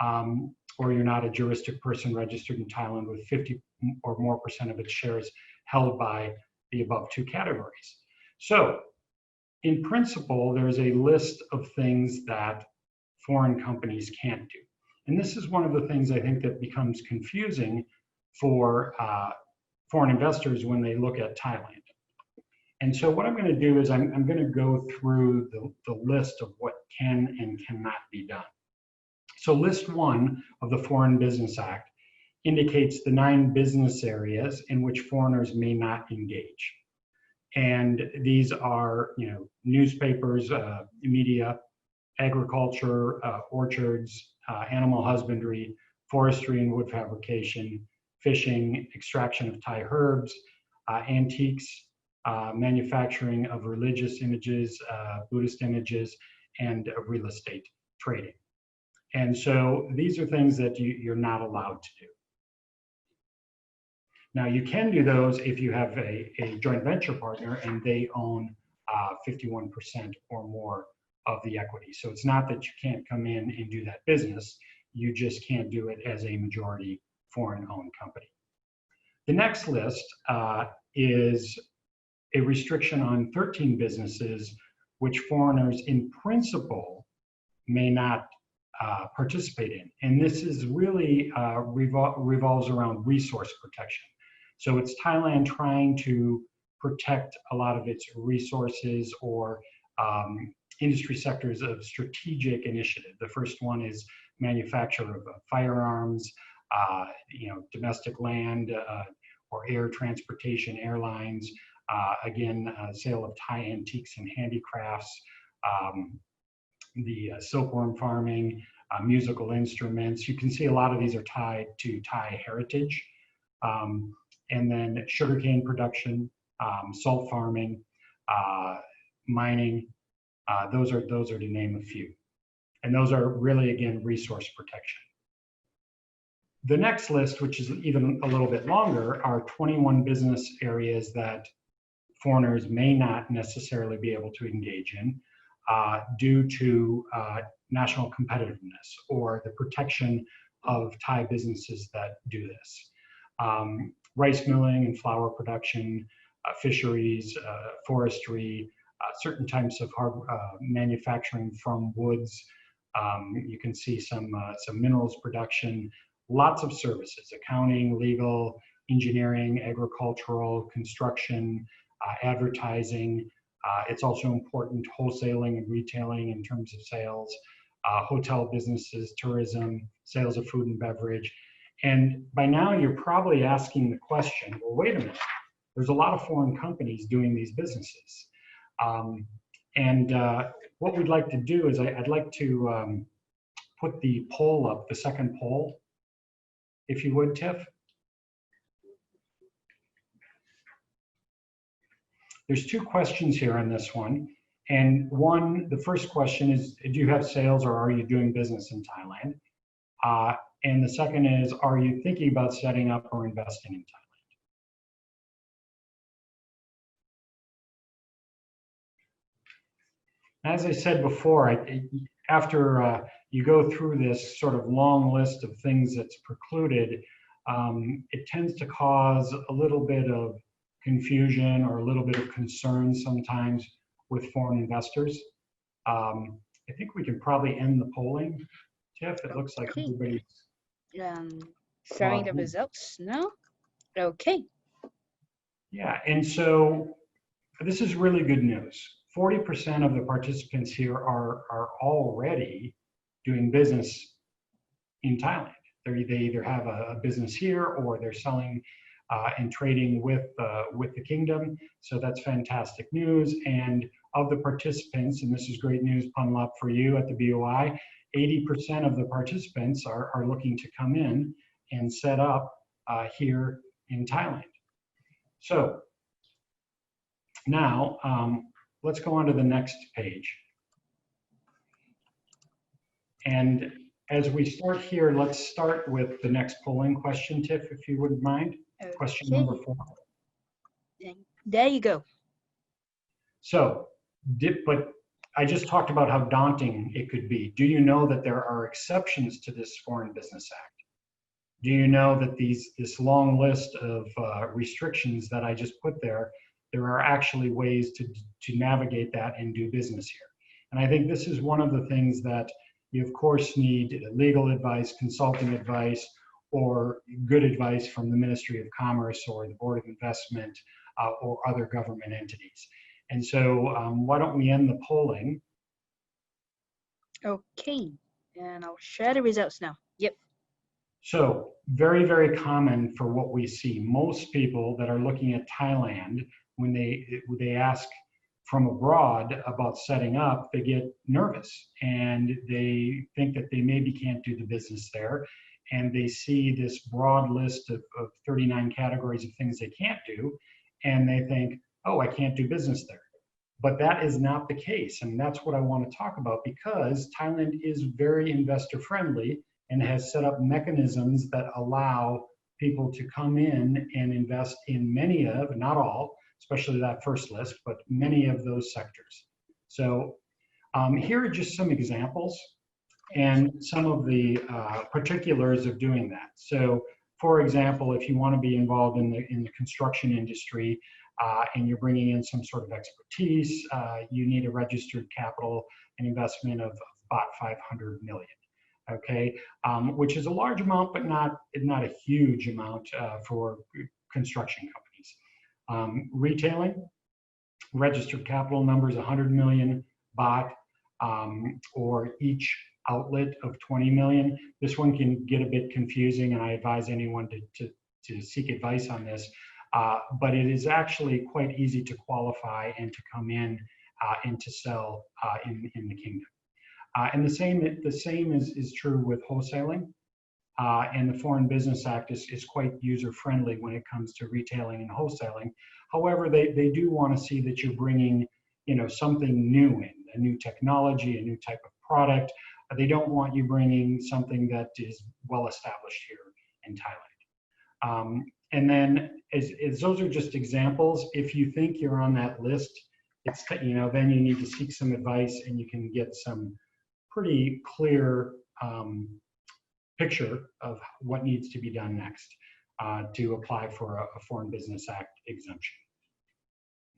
Or you're not a juristic person registered in Thailand with 50 or more % of its shares held by the above two categories. So in principle, there's a list of things that foreign companies can't do. And this is one of the things I think that becomes confusing for foreign investors when they look at Thailand. And so what I'm going to do is I'm going to go through the list of what can and cannot be done. So list 1 of the Foreign Business Act indicates the 9 business areas in which foreigners may not engage. And these are, newspapers, media, agriculture, orchards, animal husbandry, forestry and wood fabrication, fishing, extraction of Thai herbs, antiques, manufacturing of religious images, Buddhist images, and real estate trading. And so these are things that you're not allowed to do. Now you can do those if you have a joint venture partner and they own 51% or more of the equity. So it's not that you can't come in and do that business, you just can't do it as a majority foreign-owned company. The next list is a restriction on 13 businesses which foreigners in principle may not participate in. And this is really revolves around resource protection. So it's Thailand trying to protect a lot of its resources or industry sectors of strategic initiative. The first one is manufacture of firearms, domestic land or air transportation, airlines, sale of Thai antiques and handicrafts, the silkworm farming, musical instruments. You can see a lot of these are tied to Thai heritage. And then sugarcane production, salt farming, mining. Those are to name a few. And those are really, again, resource protection. The next list, which is even a little bit longer, are 21 business areas that foreigners may not necessarily be able to engage in due to national competitiveness or the protection of Thai businesses that do this. Rice milling and flour production, fisheries, forestry, certain types of manufacturing from woods. You can see some minerals production, lots of services, accounting, legal, engineering, agricultural, construction, advertising. It's also important wholesaling and retailing in terms of sales, hotel businesses, tourism, sales of food and beverage. And by now you're probably asking the question, well, wait a minute, there's a lot of foreign companies doing these businesses. What we'd like to do is I'd like to put the poll up, the second poll, if you would, Tiff. There's 2 questions here on this one. And the first question is, do you have sales or are you doing business in Thailand? And the second is, are you thinking about setting up or investing in Thailand? As I said before, after you go through this sort of long list of things that's precluded, it tends to cause a little bit of confusion or a little bit of concern sometimes with foreign investors. I think we can probably end the polling. Tiff, it looks like everybody's sharing the results now. Okay. Yeah, and so this is really good news. 40% of the participants here are already doing business in Thailand. They either have a business here or they're selling and trading with the kingdom. So that's fantastic news. And of the participants, and this is great news, Punlap, for you at the BOI, 80% of the participants are looking to come in and set up here in Thailand. So now let's go on to the next page. And as we start here, let's start with the next polling question, Tiff, if you wouldn't mind. Okay. Question number 4. There you go. So, but I just talked about how daunting it could be. Do you know that there are exceptions to this Foreign Business Act? Do you know that this long list of restrictions that I just put there are actually ways to navigate that and do business here? And I think this is one of the things that you, of course, need legal advice, consulting advice, or good advice from the Ministry of Commerce or the Board of Investment or other government entities. And so why don't we end the polling? Okay, and I'll share the results now. Yep. So very, very common for what we see. Most people that are looking at Thailand, when they ask from abroad about setting up, they get nervous and they think that they maybe can't do the business there. And they see this broad list of 39 categories of things they can't do. And they think, oh, I can't do business there. But that is not the case. And that's what I want to talk about, because Thailand is very investor friendly and has set up mechanisms that allow people to come in and invest in many of, not all, especially that first list, but many of those sectors. So here are just some examples and some of the particulars of doing that. So for example, if you want to be involved in the construction industry and you're bringing in some sort of expertise, you need a registered capital and investment of about 500 million. Okay, which is a large amount, but not a huge amount for construction companies. Retailing, registered capital number is 100 million baht, or each outlet of 20 million. This one can get a bit confusing, and I advise anyone to seek advice on this. But it is actually quite easy to qualify and to come in and to sell in the kingdom. And the same is true with wholesaling. And the Foreign Business Act is quite user-friendly when it comes to retailing and wholesaling. However, they do want to see that you're bringing, something new in, a new technology, a new type of product. They don't want you bringing something that is well established here in Thailand. And then, as those are just examples, if you think you're on that list, then you need to seek some advice, and you can get some pretty clear picture of what needs to be done next to apply for a Foreign Business Act exemption.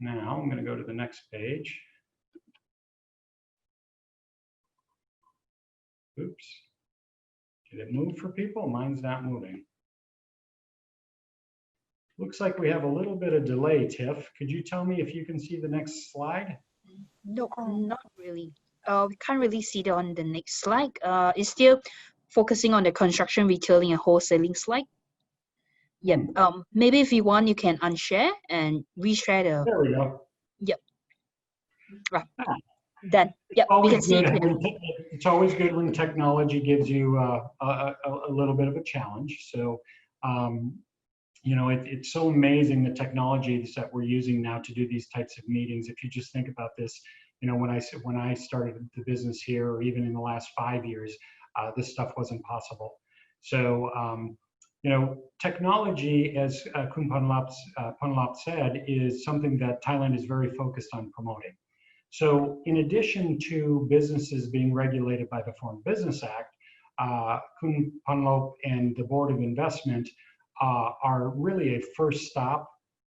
Now I'm going to go to the next page. Oops. Did it move for people? Mine's not moving. Looks like we have a little bit of delay, Tiff. Could you tell me if you can see the next slide? No, not really. We can't really see it on the next slide. It's still focusing on the construction, retailing, and wholesaling slide. Yep. Maybe if you want, you can unshare and reshare the. There we go. Yep. Then, yep, we can see it. It's always good when technology gives you a little bit of a challenge. So, it's so amazing the technologies that we're using now to do these types of meetings. If you just think about this, when I started the business here, or even in the last 5 years, this stuff wasn't possible. So, technology, as Kun Panlap said, is something that Thailand is very focused on promoting. So in addition to businesses being regulated by the Foreign Business Act, Kun Panlap and the Board of Investment are really a first stop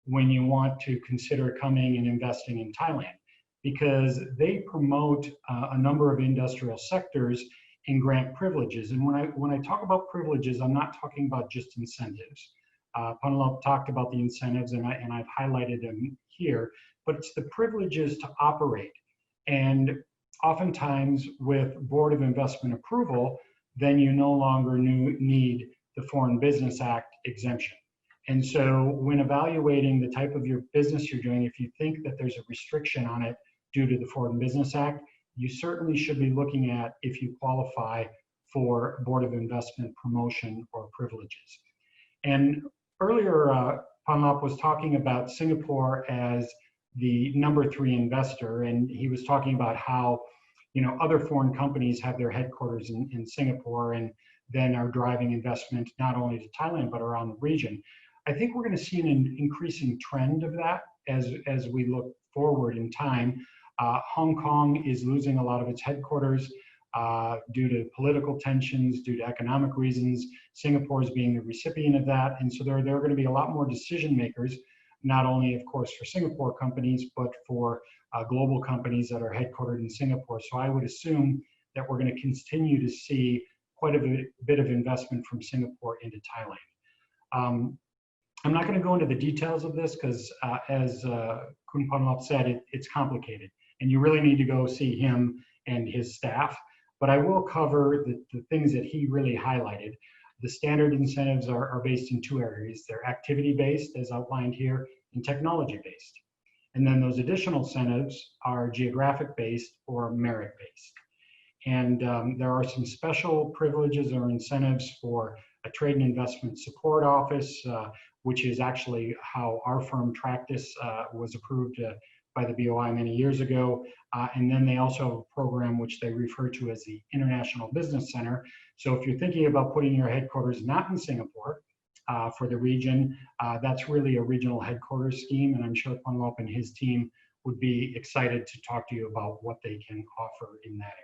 when you want to consider coming and investing in Thailand, because they promote a number of industrial sectors and grant privileges. And when I talk about privileges, I'm not talking about just incentives. Panlap talked about the incentives, and I've highlighted them here, but it's the privileges to operate. And oftentimes with Board of Investment approval, then you no longer need the Foreign Business Act exemption. And so when evaluating the type of your business you're doing, if you think that there's a restriction on it due to the Foreign Business Act, you certainly should be looking at if you qualify for Board of Investment promotion or privileges. And earlier, Panlap was talking about Singapore as the #3 investor, and he was talking about how other foreign companies have their headquarters in Singapore and then are driving investment not only to Thailand but around the region. I think we're going to see an increasing trend of that as we look forward in time. Hong Kong is losing a lot of its headquarters due to political tensions, due to economic reasons. Singapore is being the recipient of that. And so there are going to be a lot more decision makers, not only, of course, for Singapore companies, but for global companies that are headquartered in Singapore. So I would assume that we're going to continue to see quite a bit of investment from Singapore into Thailand. I'm not going to go into the details of this because, as Kun Panlop said, it's complicated, and you really need to go see him and his staff. But I will cover the things that he really highlighted. The standard incentives are based in two areas. They're activity-based, as outlined here, and technology-based. And then those additional incentives are geographic-based or merit-based. And there are some special privileges or incentives for a trade and investment support office, which is actually how our firm Cactus was approved by the BOI many years ago. And then they also have a program which they refer to as the International Business Center. So if you're thinking about putting your headquarters not in Singapore for the region, that's really a regional headquarters scheme. And I'm sure Panlop and his team would be excited to talk to you about what they can offer in that area.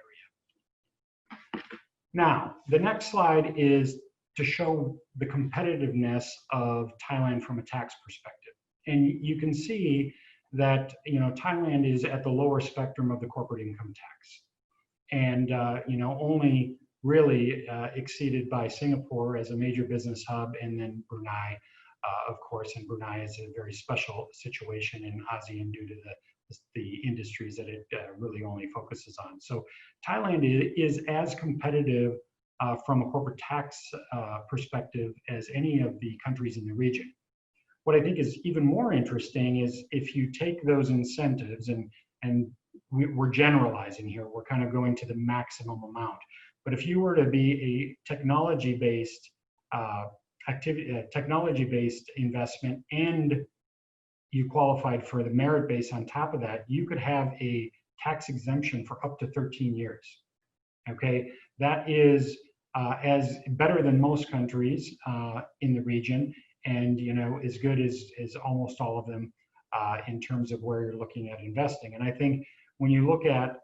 Now, the next slide is to show the competitiveness of Thailand from a tax perspective. And you can see that, you know, Thailand is at the lower spectrum of the corporate income tax. And, you know, only really exceeded by Singapore as a major business hub, and then Brunei, of course, and Brunei is a very special situation in ASEAN due to the industries that it really only focuses on. So Thailand is as competitive from a corporate tax perspective as any of the countries in the region. What I think is even more interesting is if you take those incentives, and we're generalizing here, we're kind of going to the maximum amount. But if you were to be a technology-based technology-based investment, and you qualified for the merit base on top of that, you could have a tax exemption for up to 13 years. Okay, that is as better than most countries in the region, and you know, as good as almost all of them in terms of where you're looking at investing. And I think when you look at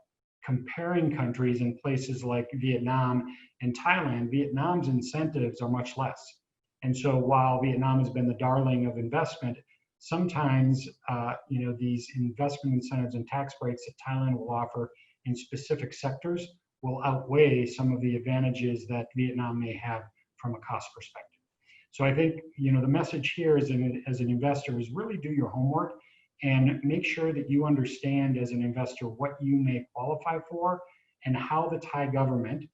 comparing countries in places like Vietnam and Thailand, Vietnam's incentives are much less. And so while Vietnam has been the darling of investment, sometimes you know, these investment incentives and tax breaks that Thailand will offer in specific sectors will outweigh some of the advantages that Vietnam may have from a cost perspective. So I think, you know, the message here as an investor is really do your homework and make sure that you understand as an investor what you may qualify for and how the Thai government,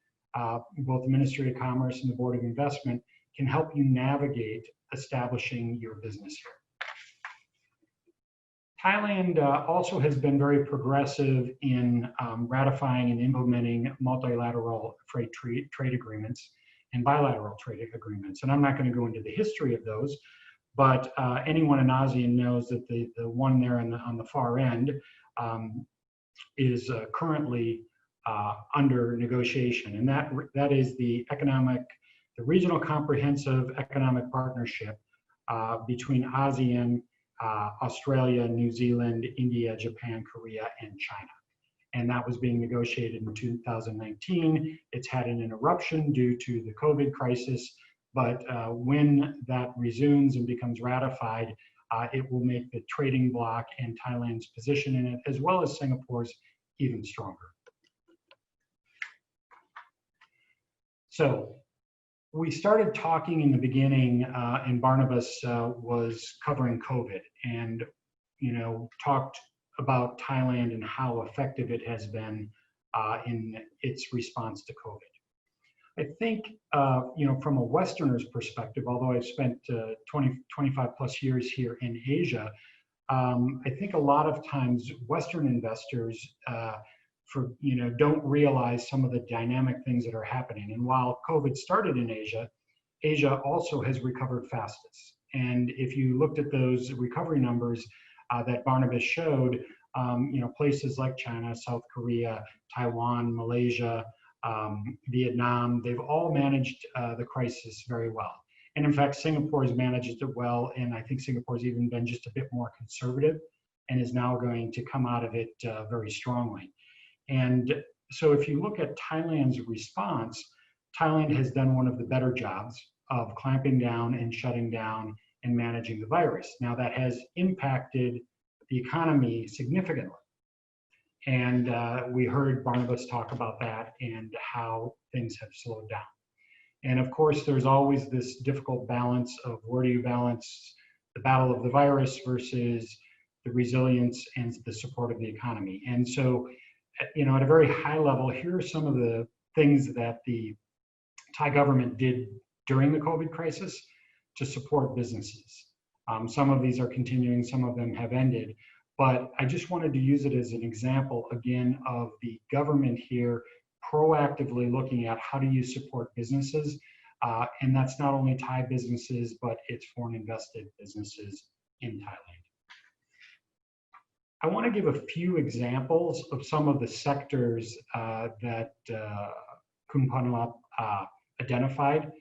both the Ministry of Commerce and the Board of Investment, can help you navigate establishing your business here. Thailand also has been very progressive in ratifying and implementing multilateral trade agreements and bilateral trade agreements. And I'm not going to go into the history of those, but anyone in ASEAN knows that the one there on the far end is currently under negotiation. And that is the Regional Comprehensive Economic Partnership between ASEAN, Australia, New Zealand, India, Japan, Korea, and China. And that was being negotiated in 2019. It's had an interruption due to the COVID crisis, but when that resumes and becomes ratified, it will make the trading bloc and Thailand's position in it, as well as Singapore's, even stronger. So we started talking in the beginning, and Barnabas was covering COVID, and you know, talked about Thailand and how effective it has been in its response to COVID. I think, you know, from a Westerner's perspective, although I've spent 25 plus years here in Asia, I think a lot of times Western investors you know, don't realize some of the dynamic things that are happening. And while COVID started in Asia, Asia also has recovered fastest. And if you looked at those recovery numbers that Barnabas showed, you know, places like China, South Korea, Taiwan, Malaysia, Vietnam, they've all managed the crisis very well. And in fact, Singapore has managed it well, and I think Singapore's even been just a bit more conservative and is now going to come out of it very strongly. And so if you look at Thailand's response, Thailand has done one of the better jobs of clamping down and shutting down and managing the virus. Now that has impacted the economy significantly. And we heard Barnabas talk about that and how things have slowed down. And of course, there's always this difficult balance of where do you balance the battle of the virus versus the resilience and the support of the economy. And so, you know, at a very high level, here are some of the things that the Thai government did during the COVID crisis to support businesses. Some of these are continuing, some of them have ended, but I just wanted to use it as an example again of the government here proactively looking at how do you support businesses, and that's not only Thai businesses, but it's foreign invested businesses in Thailand. I want to give a few examples of some of the sectors that Khun Phanalap identified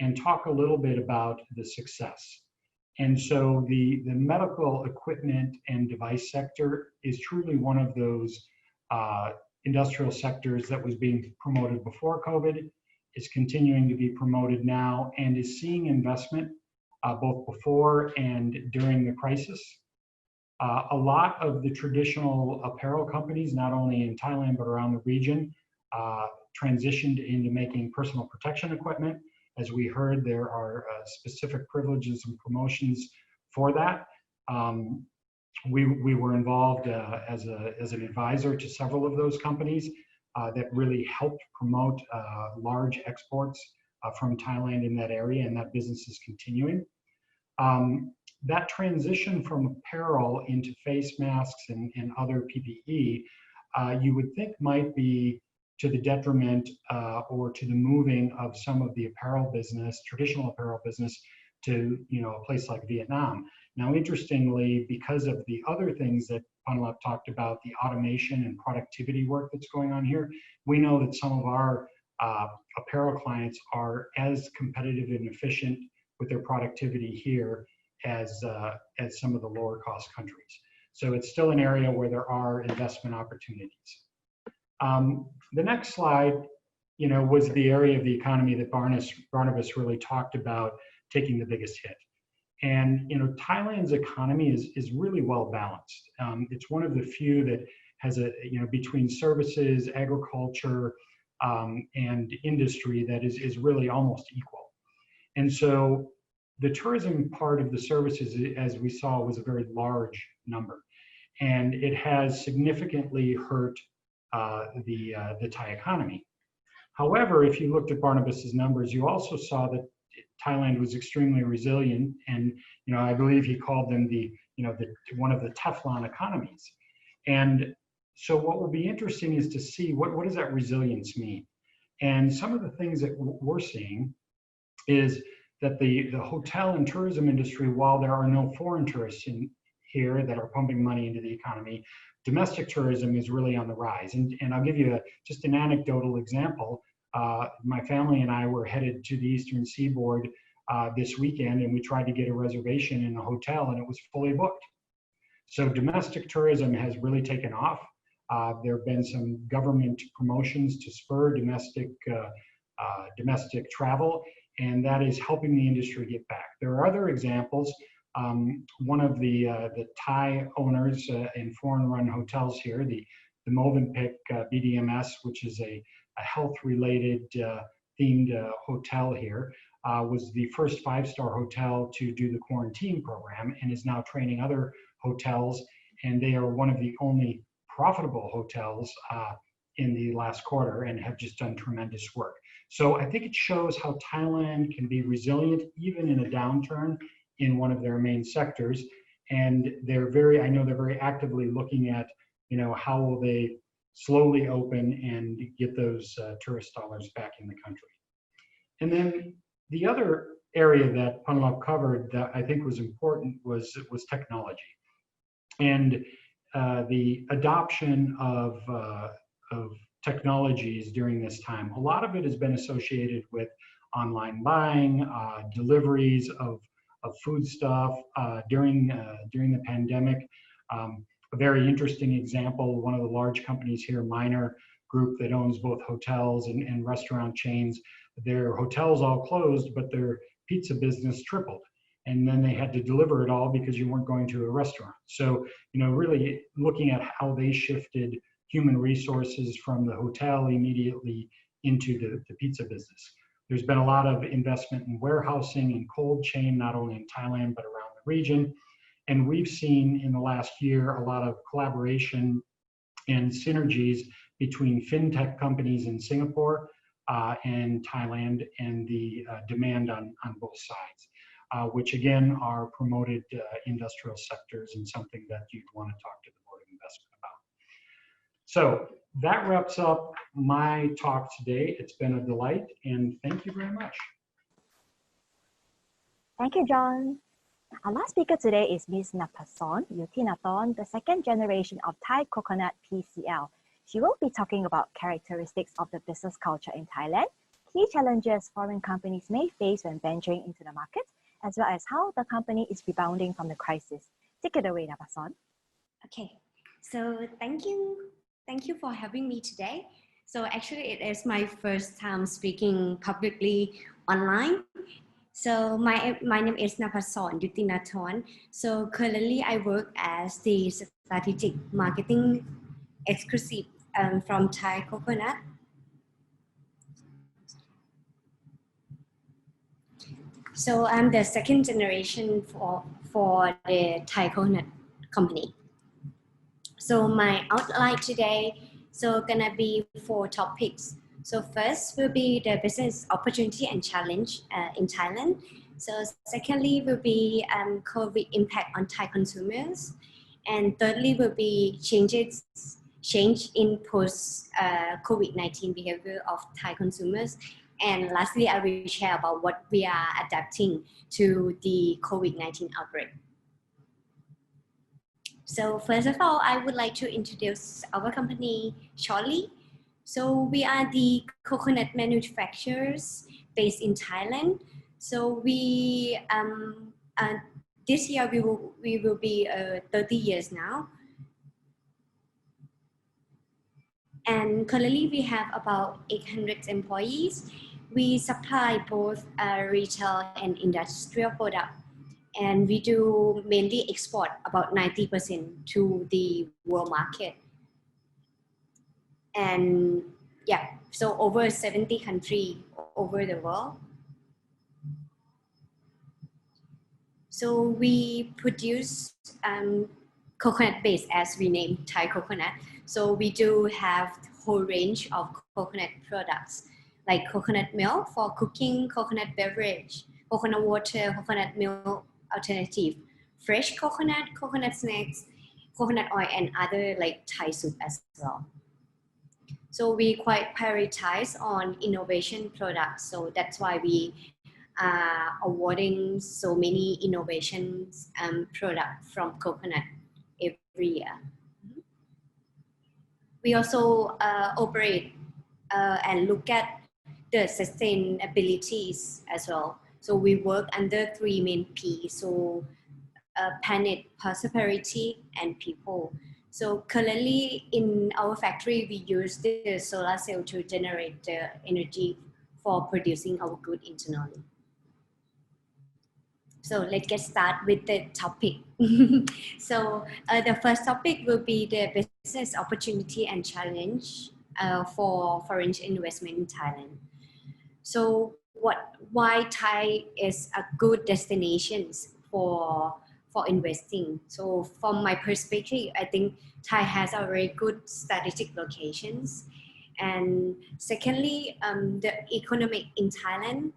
and talk a little bit about the success. And so the medical equipment and device sector is truly one of those industrial sectors that was being promoted before COVID, is continuing to be promoted now, and is seeing investment both before and during the crisis. A lot of the traditional apparel companies, not only in Thailand, but around the region, transitioned into making personal protection equipment. As we heard, there are specific privileges and promotions for that. We were involved as an advisor to several of those companies that really helped promote large exports from Thailand in that area, and that business is continuing. That transition from apparel into face masks and other PPE, you would think might be to the detriment or to the moving of some of the apparel business, traditional apparel business, to a place like Vietnam. Now, interestingly, because of the other things that Phanalap talked about, the automation and productivity work that's going on here, we know that some of our apparel clients are as competitive and efficient with their productivity here as some of the lower cost countries. So it's still an area where there are investment opportunities. The next slide, was the area of the economy that Barnabas really talked about taking the biggest hit. And, Thailand's economy is really well balanced. It's one of the few that has between services, agriculture, and industry that is really almost equal. And so the tourism part of the services, as we saw, was a very large number. And it has significantly hurt the Thai economy. However, if you looked at Barnabas's numbers, you also saw that Thailand was extremely resilient, and I believe he called them one of the Teflon economies. And so, what will be interesting is to see what does that resilience mean. And some of the things that we're seeing is that the hotel and tourism industry, while there are no foreign tourists in here that are pumping money into the economy, domestic tourism is really on the rise. And I'll give you just an anecdotal example. My family and I were headed to the Eastern Seaboard this weekend, and we tried to get a reservation in a hotel, and it was fully booked. So domestic tourism has really taken off. There have been some government promotions to spur domestic travel, and that is helping the industry get back. There are other examples. One of the Thai owners in foreign-run hotels here, the Movenpick BDMS, which is a health-related themed hotel here, was the first 5-star hotel to do the quarantine program and is now training other hotels, and they are one of the only profitable hotels in the last quarter and have just done tremendous work. So I think it shows how Thailand can be resilient even in a downturn in one of their main sectors. And I know they're very actively looking at, how will they slowly open and get those tourist dollars back in the country. And then the other area that Phanalap covered that I think was important was technology. And the adoption of technologies during this time. A lot of it has been associated with online buying, deliveries of food stuff during the pandemic. A very interesting example, one of the large companies here, Minor Group, that owns both hotels and restaurant chains, their hotels all closed, but their pizza business tripled. And then they had to deliver it all because you weren't going to a restaurant. So, really looking at how they shifted human resources from the hotel immediately into the pizza business. There's been a lot of investment in warehousing and cold chain, not only in Thailand, but around the region. And we've seen in the last year a lot of collaboration and synergies between fintech companies in Singapore and Thailand, and the demand on both sides, which again are promoted industrial sectors and something that you'd want to talk to the Board of Investment about. So that wraps up my talk today. It's been a delight, and thank you very much. Thank you, John. Our last speaker today is Ms. Napason Yutinathon, the second generation of Thai Coconut PCL. She will be talking about characteristics of the business culture in Thailand, key challenges foreign companies may face when venturing into the market, as well as how the company is rebounding from the crisis. Take it away, Napason. Okay, so thank you for having me today. So actually it is my first time speaking publicly online. So my name is Napason Yutinathon. So currently I work as the strategic marketing exclusive from Thai Coconut. So I'm the second generation for the Thai Coconut company. So my outline today, so gonna be 4 topics. So first will be the business opportunity and challenge in Thailand. So secondly will be COVID impact on Thai consumers. And thirdly will be change in post COVID-19 behavior of Thai consumers. And lastly, I will share about what we are adapting to the COVID-19 outbreak. So first of all, I would like to introduce our company shortly. So we are the coconut manufacturers based in Thailand. So we this year we will be 30 years now. And currently we have about 800 employees. We supply both retail and industrial products. And we do mainly export about 90% to the world market. And yeah, so over 70 countries over the world. So we produce coconut base, as we name Thai coconut. So we do have a whole range of coconut products like coconut milk for cooking, coconut beverage, coconut water, coconut milk alternative, fresh coconut, coconut snacks, coconut oil, and other like Thai soup as well. So we quite prioritize on innovation products. So that's why we are awarding so many innovations products from coconut every year. We also operate and look at the sustainabilities as well. So we work under 3 main P, so planet, prosperity, and people. So currently in our factory, we use the solar cell to generate the energy for producing our goods internally. So let's get started with the topic. So the first topic will be the business opportunity and challenge for foreign investment in Thailand. So why Thai is a good destination for investing? So from my perspective, I think Thai has a very good strategic locations. And secondly, the economic in Thailand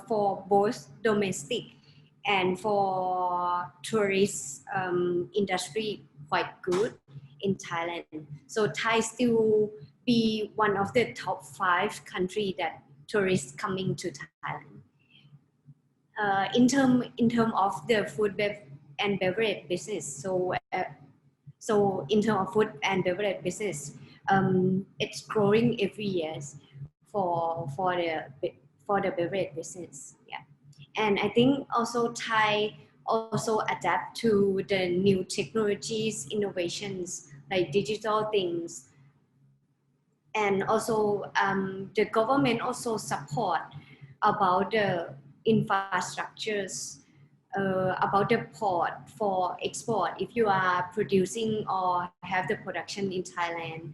for both domestic and for tourist industry quite good in Thailand. So Thai still be one of the top 5 countries that tourists coming to Thailand. In term of the food and beverage business, so in terms of food and beverage business, it's growing every year for the beverage business. Yeah, and I think also Thai also adapt to the new technologies, innovations like digital things. And also the government also support about the infrastructures, about the port for export if you are producing or have the production in Thailand,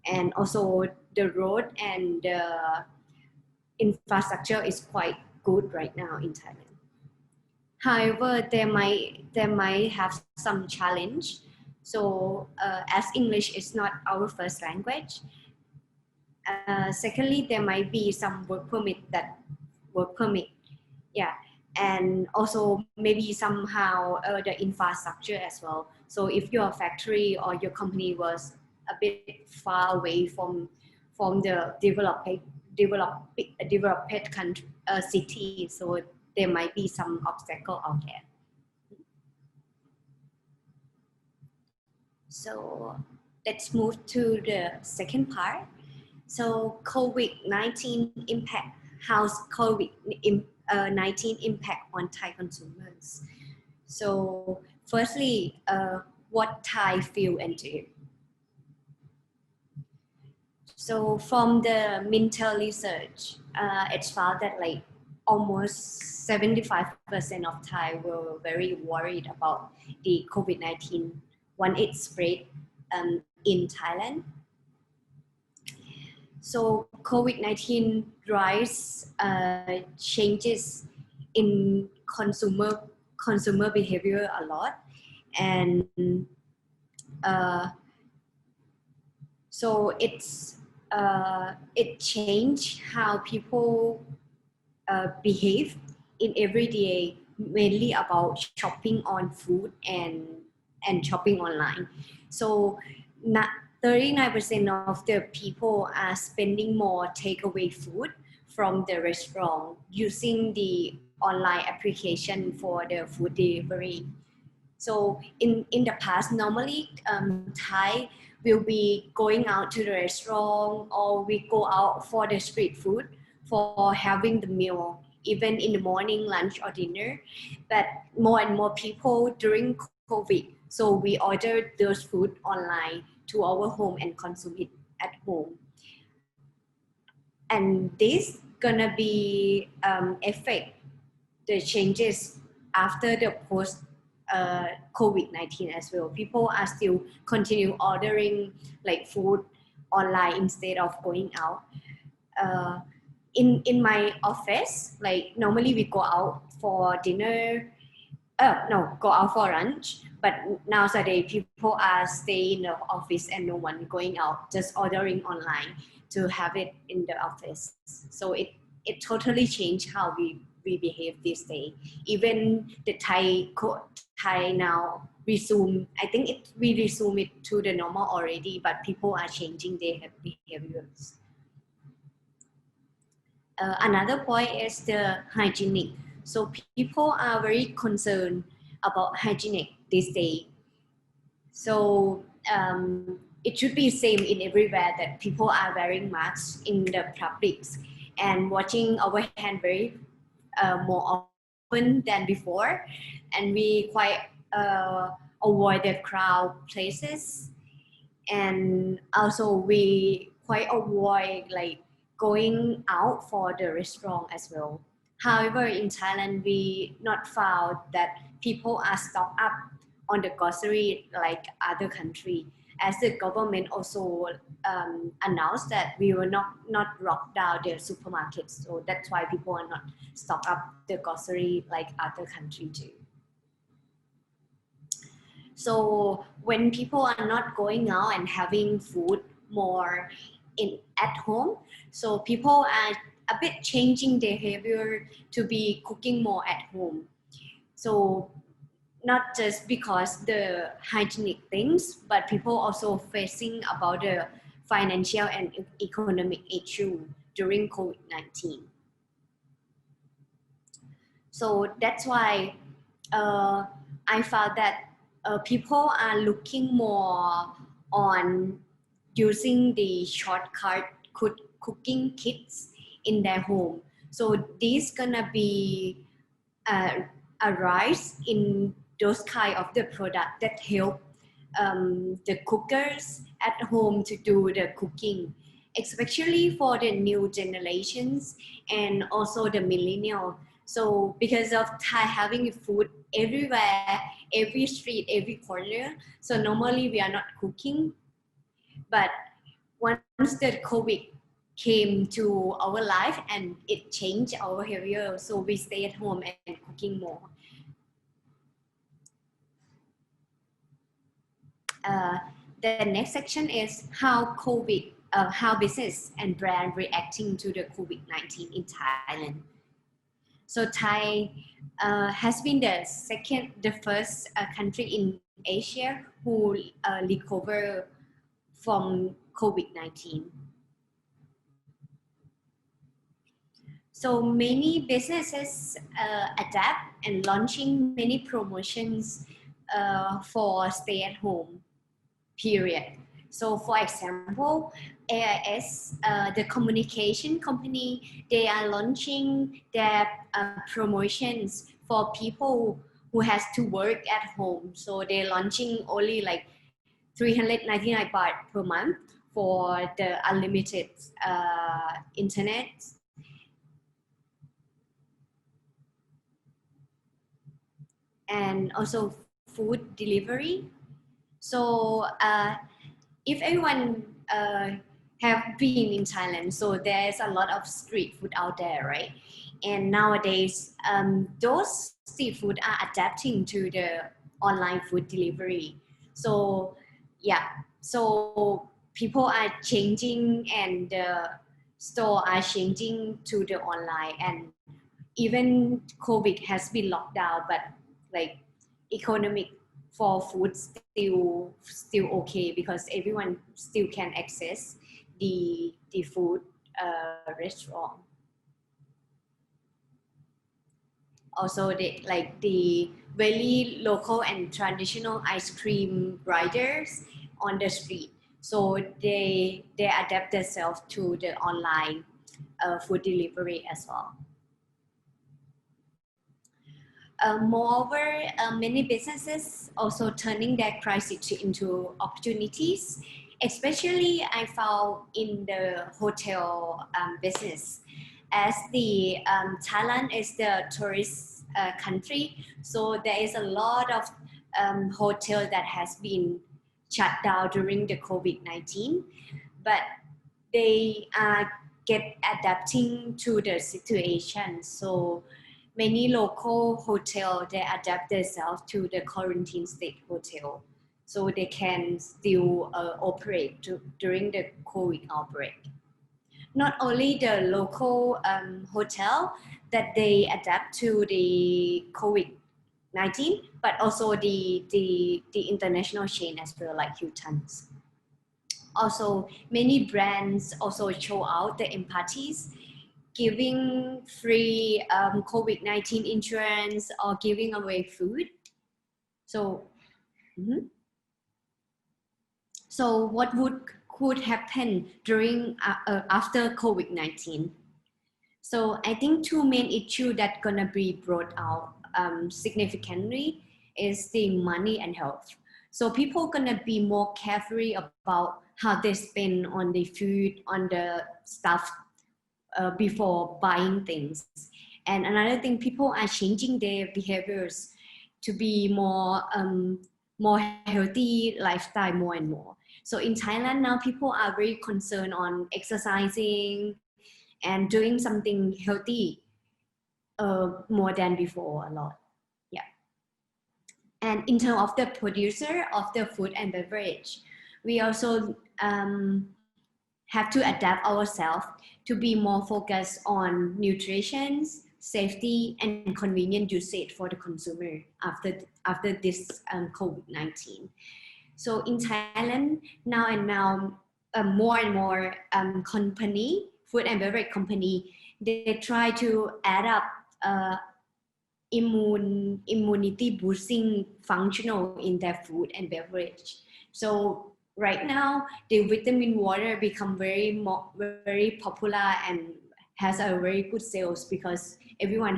and also the road and the infrastructure is quite good right now in Thailand. However, there might have some challenge. So as English is not our first language, secondly, there might be some work permit, yeah, and also maybe somehow the infrastructure as well. So if your factory or your company was a bit far away from the developed country, city, so there might be some obstacle out there. So let's move to the second part. So COVID-19 impact. How's COVID-19 impact on Thai consumers? So firstly, what Thai feel and do? So from the Mintel research, it's found that like almost 75% of Thai were very worried about the COVID-19 when it spread in Thailand. So COVID-19 drives changes in consumer behavior a lot, and so it changed how people behave in everyday, mainly about shopping on food and shopping online. So 39% of the people are spending more takeaway food from the restaurant using the online application for the food delivery. So in the past, normally Thai will be going out to the restaurant, or we go out for the street food for having the meal, even in the morning, lunch or dinner. But more and more people during COVID, so we ordered those food online to our home and consume it at home. And this gonna be affect the changes after the post COVID-19 as well. People are still continue ordering like food online instead of going out. In my office, like normally we go out for dinner, go out for lunch, but nowadays people are staying in the office and no one going out, just ordering online to have it in the office. So it totally changed how we behave this day. Even the Thai now resume, I think we resume it to the normal already, but people are changing their behaviors. Another point is the hygienic. So people are very concerned about hygienic this day. So it should be same in everywhere, that people are wearing masks in the publics and washing our hand very more often than before, and we quite avoid the crowd places, and also we quite avoid like going out for the restaurant as well. However, in Thailand, we not found that people are stocked up on the grocery like other country, as the government also announced that we will not lock down the supermarkets. So that's why people are not stock up the grocery like other country too. So when people are not going out and having food more at home, so people are a bit changing their behavior to be cooking more at home. So not just because the hygienic things, but people also facing about the financial and economic issue during COVID-19. So that's why I found that people are looking more on using the shortcut cooking kits in their home. So this gonna be a rise in those kind of the product that help the cookers at home to do the cooking, especially for the new generations and also the millennial. So because of Thai having food everywhere, every street, every corner, so normally we are not cooking. But once the COVID came to our life and it changed our behavior, so we stay at home and cooking more. The next section is how how business and brand reacting to the COVID-19 in Thailand. So Thai has been the first country in Asia who recover from COVID-19. So many businesses adapt and launching many promotions for stay-at-home period. So for example, AIS, the communication company, they are launching their promotions for people who has to work at home. So they're launching only like 399 baht per month for the unlimited internet. And also food delivery. So if everyone have been in Thailand, so there's a lot of street food out there, right? And nowadays, those street food are adapting to the online food delivery. So yeah, so people are changing and the store are changing to the online, and even COVID has been locked down, but like economic for food still okay because everyone still can access the food restaurant. Also the very local and traditional ice cream riders on the street, so they adapt themselves to the online food delivery as well. Moreover, many businesses also turning their crisis into opportunities. Especially I found in the hotel business, as the Thailand is the tourist country, so there is a lot of hotel that has been shut down during the COVID-19, but they are adapting to the situation. So many local hotels, they adapt themselves to the quarantine state hotel, so they can still operate during the COVID outbreak. Not only the local hotel that they adapt to the COVID-19, but also the international chain as well, like Hilton's. Also, many brands also show out the empathies, giving free COVID-19 insurance or giving away food. So, so what could happen during after COVID-19? So I think two main issues that gonna be brought out significantly is the money and health. So people gonna be more careful about how they spend on the food, on the stuff before buying things. And another thing, people are changing their behaviors to be more healthy lifestyle more and more. So in Thailand now, people are very concerned on exercising and doing something healthy more than before a lot. Yeah. And in terms of the producer of the food and beverage, we also have to adapt ourselves to be more focused on nutrition, safety, and convenient usage for the consumer after this COVID-19. So in Thailand, now more and more company, food and beverage company, they try to add up immunity boosting functional in their food and beverage. So right now, the vitamin water become very popular and has a very good sales because everyone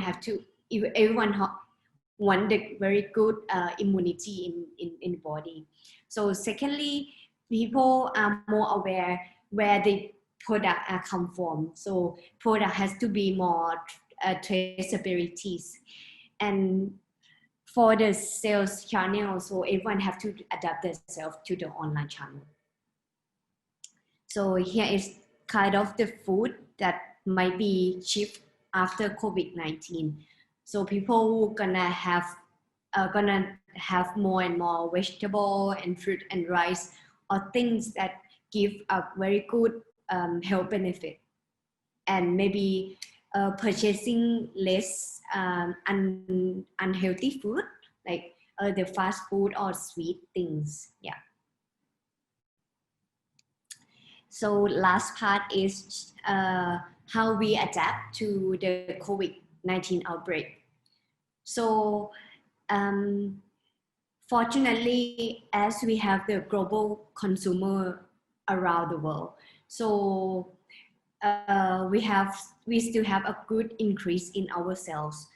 want the very good immunity in the body. So secondly, people are more aware where the product are come from. So product has to be more traceabilities. And for the sales channel, so everyone have to adapt themselves to the online channel. So here is kind of the food that might be shift after COVID-19. So people gonna have more and more vegetable and fruit and rice, or things that give a very good health benefit, and maybe purchasing less unhealthy food like the fast food or sweet things. Yeah. So last part is how we adapt to the COVID-19 outbreak. So fortunately, as we have the global consumer around the world, so we still have a good increase in our sales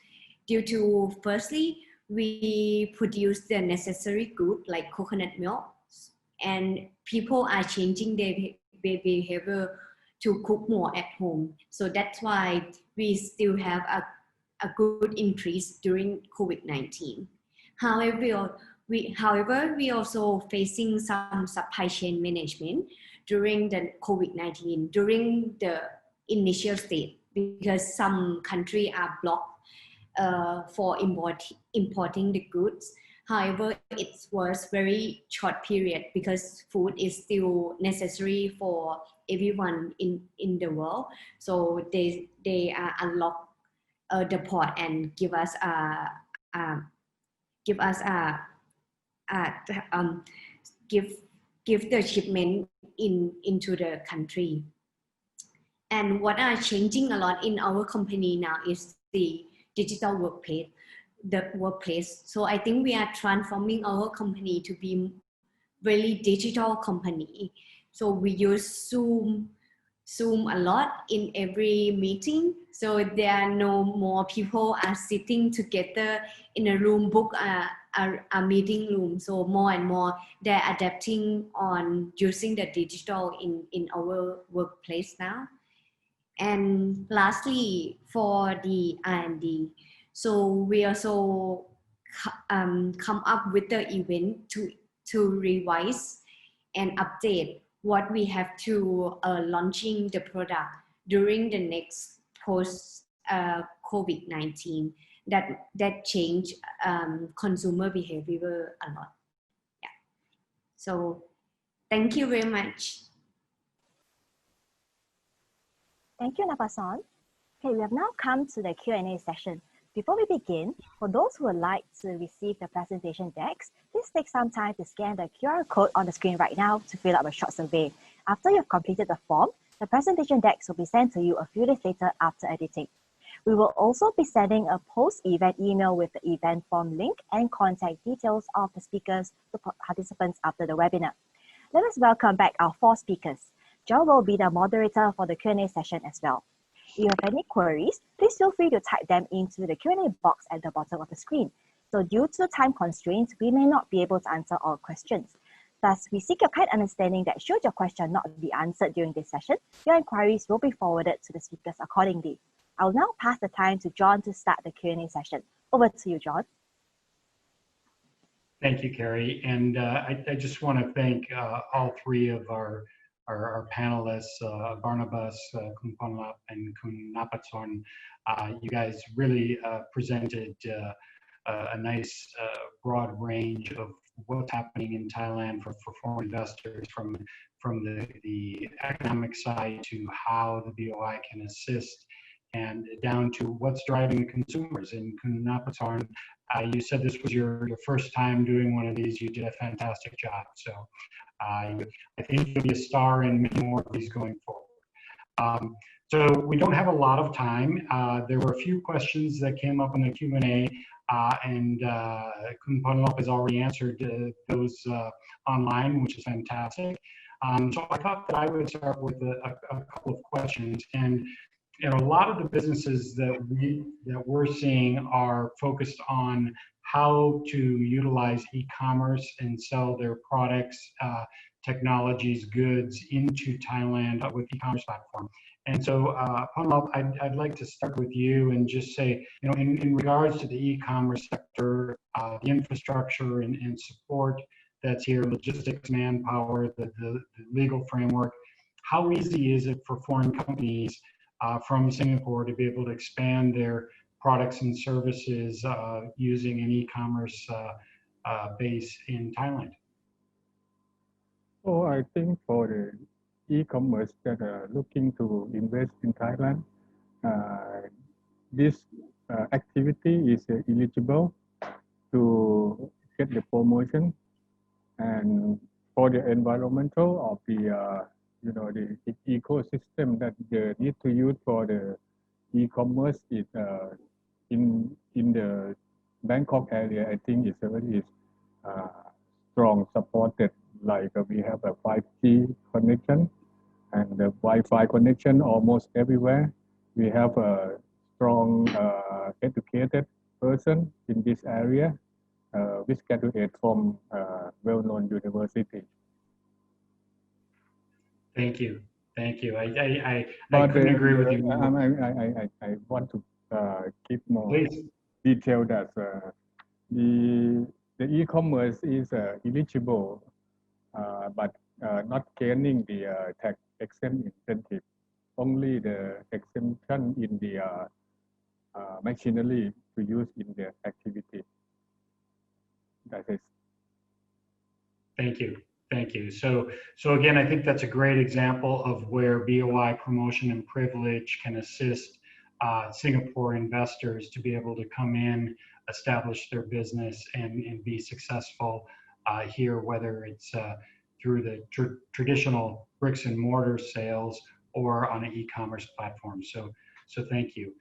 due to, firstly, we produce the necessary good like coconut milk, and people are changing their behavior to cook more at home. So that's why we still have a good increase during COVID-19. However, we also facing some supply chain management during the COVID-19, during the initial state, because some countries are blocked for importing the goods. However, it was very short period because food is still necessary for everyone in the world. So they unlock the port and give us give the shipment into the country. And what are changing a lot in our company now is the digital workplace. So I think we are transforming our company to be really digital company. So we use Zoom a lot in every meeting. So there are no more people are sitting together in a room, book a meeting room. So more and more they're adapting on using the digital in our workplace now. And lastly, for the R&D, so we also come up with the event to revise and update what we have to launching the product during the next post COVID-19 that change consumer behavior a lot. Yeah. So thank you very much. Thank you, Napason. Okay, we have now come to the Q&A session. Before we begin, for those who would like to receive the presentation decks, please take some time to scan the QR code on the screen right now to fill out a short survey. After you've completed the form, the presentation decks will be sent to you a few days later after editing. We will also be sending a post-event email with the event form link and contact details of the speakers to participants after the webinar. Let us welcome back our 4 speakers. John will be the moderator for the Q&A session as well. If you have any queries, please feel free to type them into the Q&A box at the bottom of the screen. So due to time constraints, we may not be able to answer all questions. Thus, we seek your kind understanding that should your question not be answered during this session, your inquiries will be forwarded to the speakers accordingly. I will now pass the time to John to start the Q&A session. Over to you, John. Thank you, Carrie. And I just want to thank all 3 of our panelists, Barnabas, Kumponlap, and Kunapatorn. You guys really presented a nice broad range of what's happening in Thailand for foreign investors, from the economic side to how the BOI can assist, and down to what's driving the consumers. And Kunapatorn, you said this was your first time doing one of these. You did a fantastic job. So I think you'll be a star in many more of these going forward. So we don't have a lot of time. There were a few questions that came up in the Q&A, and Kumponlap has already answered those online, which is fantastic. So I thought that I would start with a couple of questions. And you know, a lot of the businesses that we're seeing are focused on how to utilize e-commerce and sell their products, technologies, goods into Thailand with e-commerce platform. And so, Panlop, I'd like to start with you and just say, you know, in regards to the e-commerce sector, the infrastructure and support that's here, logistics, manpower, the legal framework, how easy is it for foreign companies from Singapore to be able to expand their products and services using an e-commerce base in Thailand? So I think for the e-commerce that are looking to invest in Thailand, this activity is eligible to get the promotion, and for the environmental of the you know, the ecosystem that they need to use for the e-commerce is in the Bangkok area. I think it's very strong supported. Like we have a 5G connection and the Wi-Fi connection almost everywhere. We have a strong educated person in this area, which graduate from well-known university. Thank you. Thank you. I couldn't agree with you. I want to keep more Please. detail that the e-commerce is eligible, but not gaining the tax exempt incentive. Only the exemption in the machinery to use in the activity. That is. Thank you. Thank you. So again, I think that's a great example of where BOI promotion and privilege can assist Singapore investors to be able to come in, establish their business, and be successful here, whether it's through the traditional bricks and mortar sales or on an e-commerce platform. So thank you.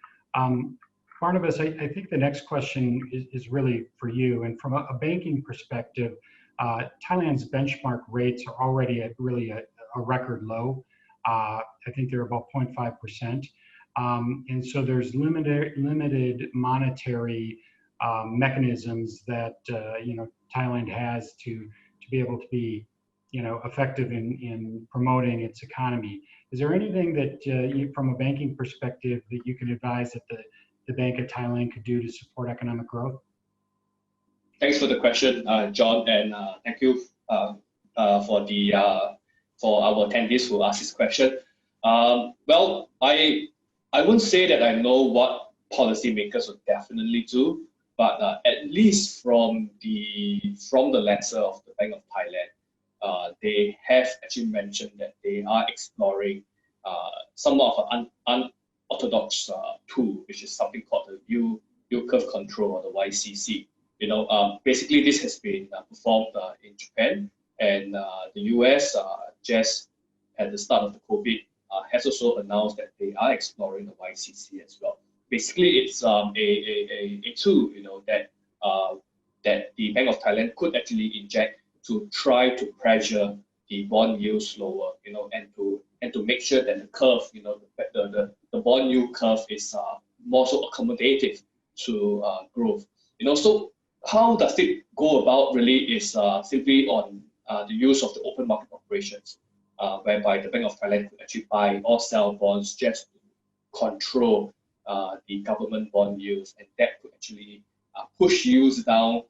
Barnabas, I think the next question is really for you. And from a banking perspective, Thailand's benchmark rates are already at really a record low. I think they're about 0.5%. And so there's limited monetary mechanisms that you know, Thailand has to be able to be, you know, effective in promoting its economy. Is there anything that you, from a banking perspective, that you can advise that the Bank of Thailand could do to support economic growth? Thanks for the question, John, and thank you for our attendees who asked this question. Well, I wouldn't say that I know what policymakers would definitely do, but at least from the lens of the Bank of Thailand, they have actually mentioned that they are exploring some of an unorthodox tool, which is something called the yield curve control, or the YCC. You know, basically this has been performed in Japan, and the US just at the start of the COVID has also announced that they are exploring the YCC as well. Basically, it's a tool, you know, that the Bank of Thailand could actually inject to try to pressure the bond yields lower, you know, and to make sure that the curve, you know, the bond yield curve is more so accommodative to growth. You know, so how does it go about really is simply on the use of the open market operations, whereby the Bank of Thailand could actually buy or sell bonds just to control the government bond yields, and that could actually push yields down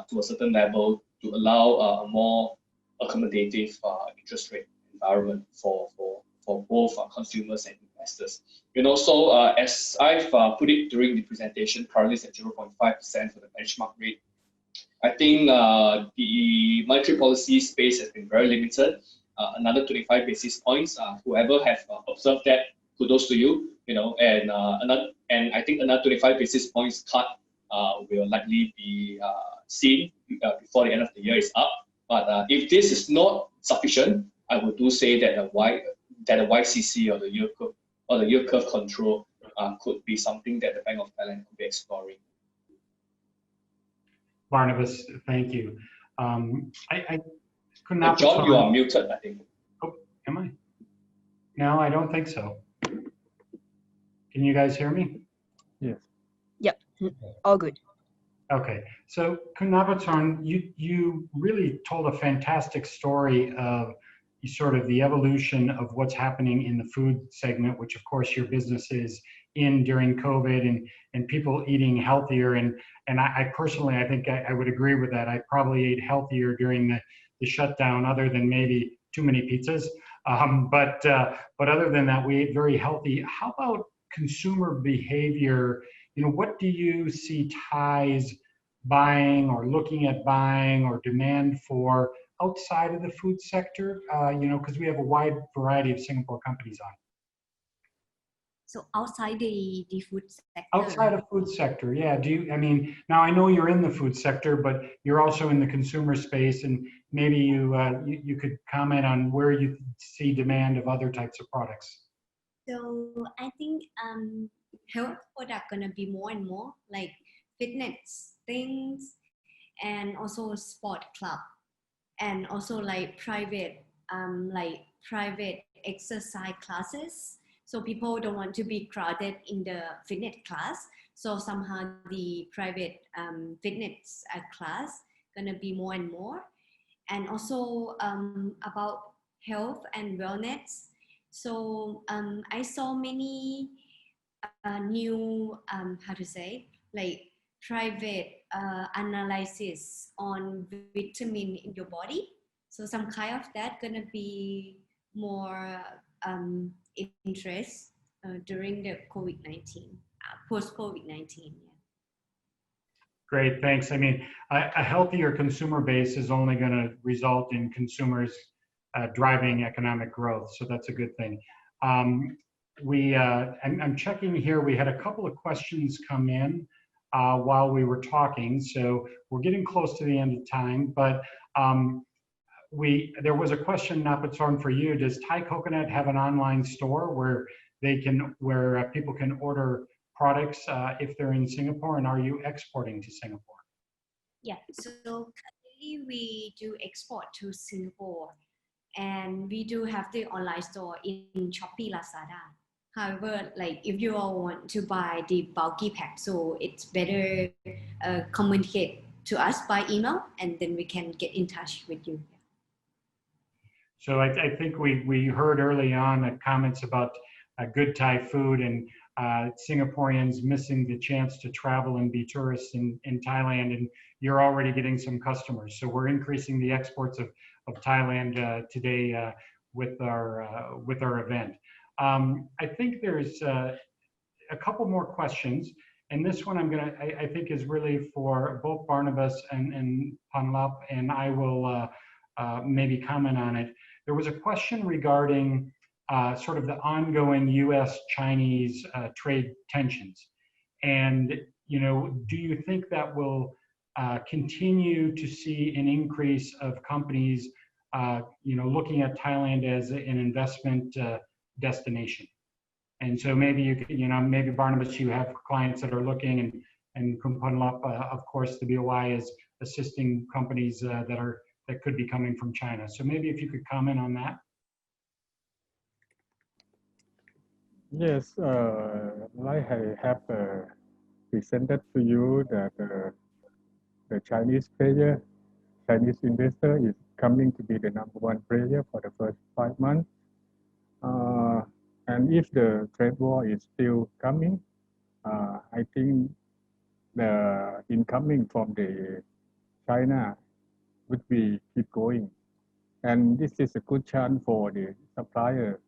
to a certain level to allow a more accommodative interest rate environment for both consumers and investors. You know, so as I've put it during the presentation, currently it's at 0.5% for the benchmark rate. I think the monetary policy space has been very limited. Another 25 basis points. Whoever have observed that, kudos to you. You know, and I think another 25 basis points cut will likely be seen before the end of the year is up. But if this is not sufficient, I would do say that a YCC or the yield curve control could be something that the Bank of Thailand could be exploring. Barnabas, thank you. I could not. John, you are muted, I think. Oh, am I? No, I don't think so. Can you guys hear me? Yes. Yep, all good. Okay, so Kunabatorn, you really told a fantastic story of sort of the evolution of what's happening in the food segment, which of course your business is in during COVID, and people eating healthier. And I personally, I think I would agree with that. I probably ate healthier during the shutdown, other than maybe too many pizzas. But other than that, we ate very healthy. How about consumer behavior? You know, what do you see Thais buying or looking at buying or demand for outside of the food sector? You know, because we have a wide variety of Singapore companies on. So outside the food sector. Outside of food sector, yeah. Do you? I mean, now I know you're in the food sector, but you're also in the consumer space, and maybe you could comment on where you see demand of other types of products. So I think health products gonna be more and more, like fitness things, and also sport club, and also like private exercise classes. So people don't want to be crowded in the fitness class. So somehow the private fitness class gonna be more and more. And also about health and wellness. So I saw many new, how to say, like private analysis on vitamin in your body. So some kind of that gonna be more interest during the COVID-19, post-COVID-19. Yeah. Great, thanks. I mean, a healthier consumer base is only going to result in consumers driving economic growth, so that's a good thing. I'm checking here. We had a couple of questions come in while we were talking, so we're getting close to the end of time. But there was a question, Napatorn, for you. Does Thai Coconut have an online store where people can order products if they're in Singapore, and are you exporting to Singapore? Yeah, so currently we do export to Singapore, and we do have the online store in Shopee, Lazada. However, like if you all want to buy the bulky pack, so it's better communicate to us by email, and then we can get in touch with you. So I think we heard early on comments about good Thai food and Singaporeans missing the chance to travel and be tourists in Thailand, and you're already getting some customers. So we're increasing the exports of Thailand today with our event. I think there's a couple more questions, and this one I think is really for both Barnabas and Panlap, and I will maybe comment on it. There was a question regarding sort of the ongoing U.S.-Chinese trade tensions, and you know, do you think that will continue to see an increase of companies, you know, looking at Thailand as an investment destination? And so maybe you could, you know, maybe Barnabas, you have clients that are looking, and Kumpunlap, of course, the BOI is assisting companies that could be coming from China. So maybe if you could comment on that. Yes, like I have presented to you that the Chinese player, Chinese investor is coming to be the #1 player for the first 5 months. And if the trade war is still coming, I think the incoming from the China would be keep going. And this is a good chance for the supplier,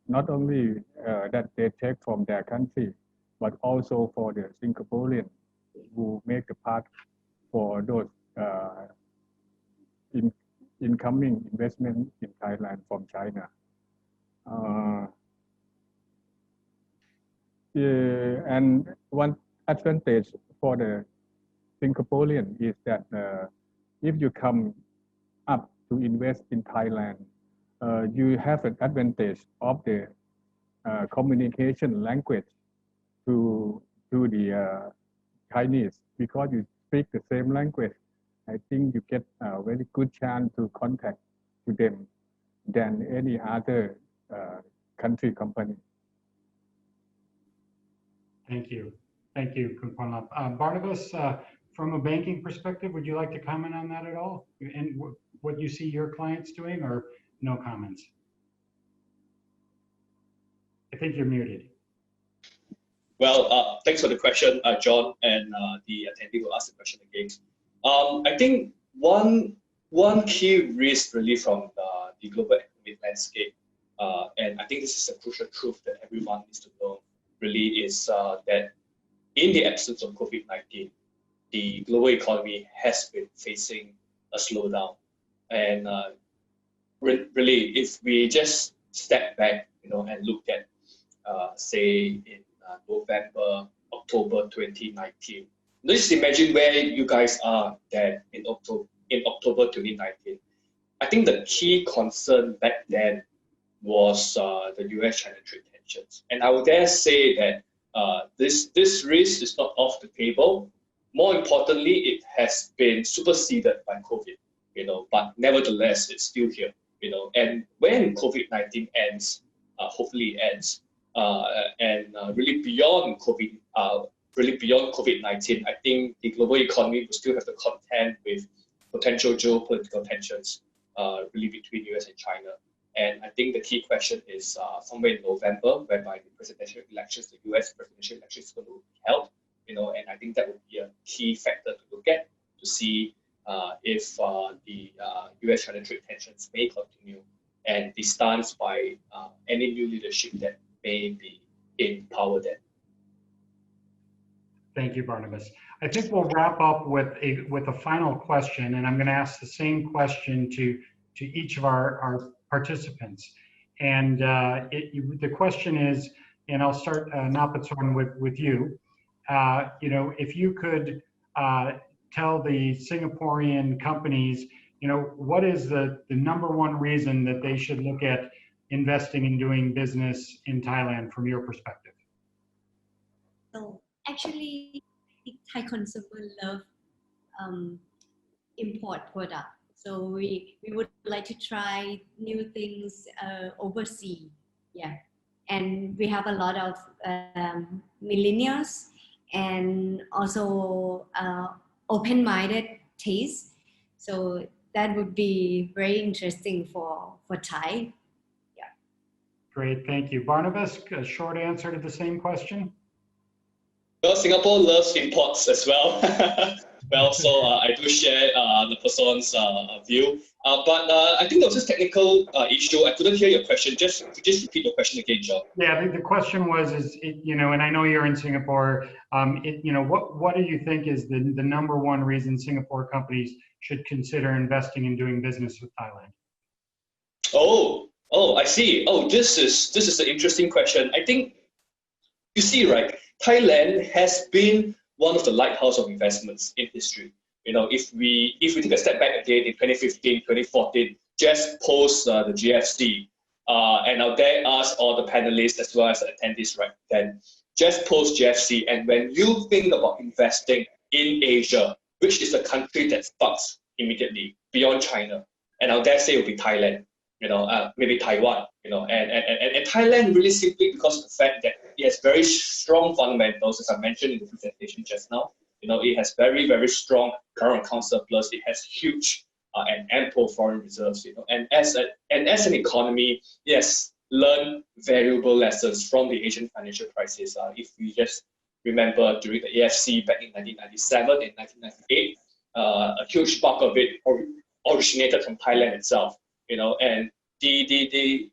not only that they take from their country, but also for the Singaporean who make the part for those incoming investment in Thailand from China. And one advantage for the Singaporean is that if you come up to invest in Thailand, you have an advantage of the communication language to the Chinese, because you speak the same language. I think you get a very good chance to contact to them than any other country company. Thank you. Thank you, Kumpanlap. Barnabas, from a banking perspective, would you like to comment on that at all? And what you see your clients doing, or no comments? I think you're muted. Well, thanks for the question, John, and the attendee will ask the question again. I think one key risk really from the global economic landscape, and I think this is a crucial truth that everyone needs to know, really is that in the absence of COVID-19, the global economy has been facing a slowdown. And really, if we just step back, and look at, say, in November, October 2019, just imagine where you guys are then in October 2019. I think the key concern back then was the US-China trade tensions. And I would dare say that this risk is not off the table. More importantly, it has been superseded by COVID, but nevertheless, it's still here, and when COVID-19 ends, hopefully it ends, and really beyond COVID-19, I think the global economy will still have to contend with potential geopolitical tensions, really between US and China. And I think the key question is somewhere in November, whereby the presidential elections, the US presidential elections is going to be held, and I think that would be a key factor to look at to see if the US-China trade tensions may continue, and the stance by any new leadership that may be in power then. Thank you, Barnabas. I think we'll wrap up with a final question, and I'm going to ask the same question to each of our participants. And the question is, and I'll start, Napatsorn, with you. If you could tell the Singaporean companies, what is the number one reason that they should look at investing and doing business in Thailand from your perspective? So actually, Thai consumer love import product. So we would like to try new things overseas. Yeah. And we have a lot of millennials and also open-minded taste. So that would be very interesting for Thai. Yeah. Great, thank you. Barnabas, a short answer to the same question? Well, Singapore loves imports as well. Well, so I do share the person's view. But I think there was this technical issue. I couldn't hear your question. Just repeat your question again, John. Yeah, the question was, and I know you're in Singapore, what do you think is the number one reason Singapore companies should consider investing and doing business with Thailand? Oh, I see. Oh, this is an interesting question. I think, you see, right, Thailand has been one of the lighthouse of investments in history. If we take a step back again in 2015, 2014, just post the GFC, and I'll dare ask all the panelists as well as the attendees right then, just post GFC, and when you think about investing in Asia, which is the country that sparks immediately beyond China, and I'll dare say it will be Thailand, maybe Taiwan, and Thailand really simply because of the fact that it has very strong fundamentals, as I mentioned in the presentation just now. It has very, very strong current account surplus. It has huge and ample foreign reserves. And as an economy, yes, learn valuable lessons from the Asian financial crisis. If we just remember during the AFC back in 1997 and 1998, a huge bulk of it originated from Thailand itself. And the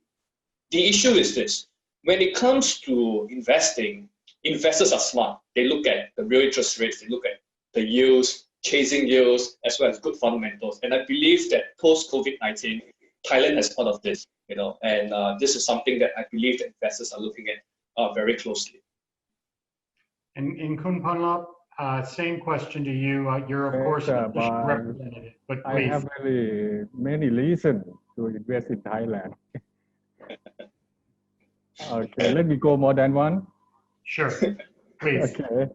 issue is this: when it comes to investing, investors are smart. They look at the real interest rates, they look at the yields, chasing yields, as well as good fundamentals. And I believe that post-COVID-19, Thailand has part of this, and this is something that I believe that investors are looking at very closely. And Kumpanlap, same question to you. You're of course a representative, but please. I have really many reasons to invest in Thailand. Okay, let me go more than one. Sure, please. Okay,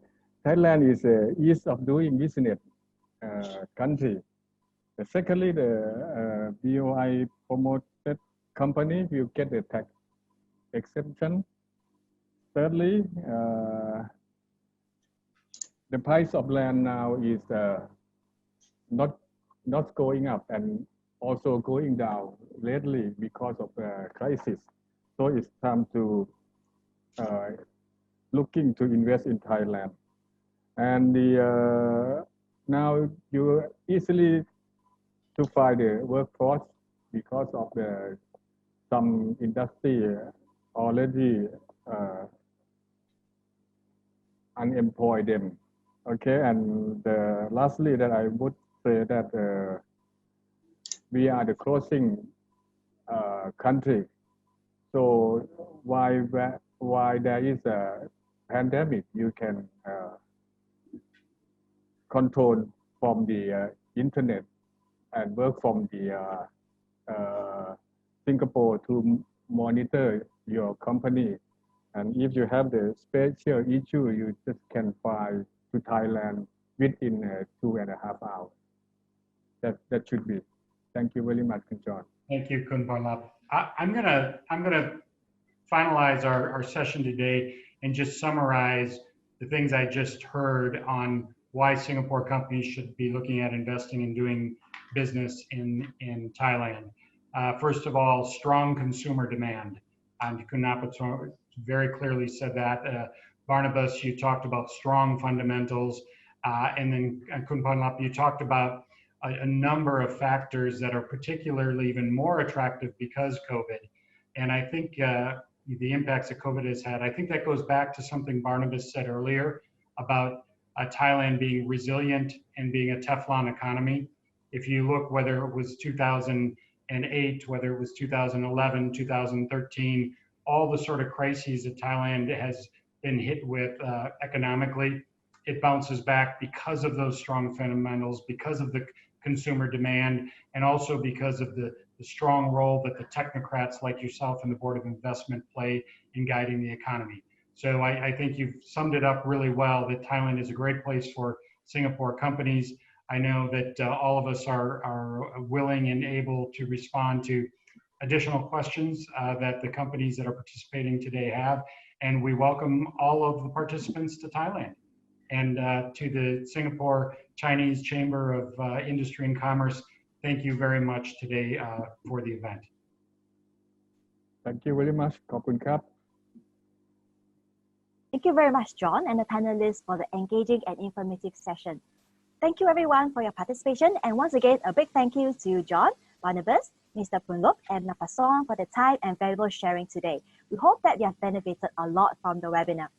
Thailand is the ease of doing business country. Secondly, the BOI promoted company will get the tax exemption. Thirdly, the price of land now is not going up and also going down lately because of the crisis. So it's time to looking to invest in Thailand. And now you easily to find the workforce because of some industry already unemployed them. Okay, and lastly, that I would say that we are the closing country. So while there is a pandemic, you can control from the internet and work from the Singapore to monitor your company. And if you have the special issue, you just can fly to Thailand within 2.5 hours. That should be. Thank you very much, John. Thank you, Kun Pornlap. I'm gonna finalize our session today and just summarize the things I just heard on why Singapore companies should be looking at investing and doing business in Thailand. First of all, strong consumer demand. Kun Pornlap very clearly said that. Barnabas, you talked about strong fundamentals, and then Kun Pornlap, you talked about a number of factors that are particularly even more attractive because COVID. And I think the impacts that COVID has had, I think that goes back to something Barnabas said earlier about Thailand being resilient and being a Teflon economy. If you look, whether it was 2008, whether it was 2011, 2013, all the sort of crises that Thailand has been hit with economically, it bounces back because of those strong fundamentals, because of the consumer demand, and also because of the strong role that the technocrats like yourself and the Board of Investment play in guiding the economy. So I think you've summed it up really well, that Thailand is a great place for Singapore companies. I know that all of us are willing and able to respond to additional questions that the companies that are participating today have. And we welcome all of the participants to Thailand. And to the Singapore Chinese Chamber of Industry and Commerce, thank you very much today for the event. Thank you very much. ขอบคุณครับ Thank you very much, John and the panelists, for the engaging and informative session. Thank you everyone for your participation. And once again, a big thank you to John, Barnabas, Mr. Pornlap, and Napasong for the time and valuable sharing today. We hope that you have benefited a lot from the webinar.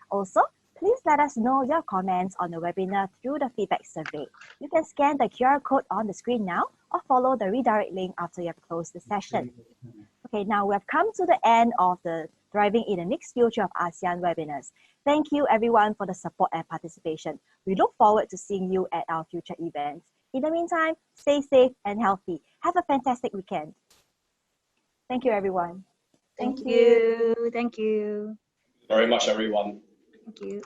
Also, please let us know your comments on the webinar through the feedback survey. You can scan the QR code on the screen now or follow the redirect link after you have closed the session. Okay, now we have come to the end of the Thriving in the Mixed Future of ASEAN webinars. Thank you everyone for the support and participation. We look forward to seeing you at our future events. In the meantime, stay safe and healthy. Have a fantastic weekend. Thank you everyone. Thank you. Thank you very much, everyone. Thank you.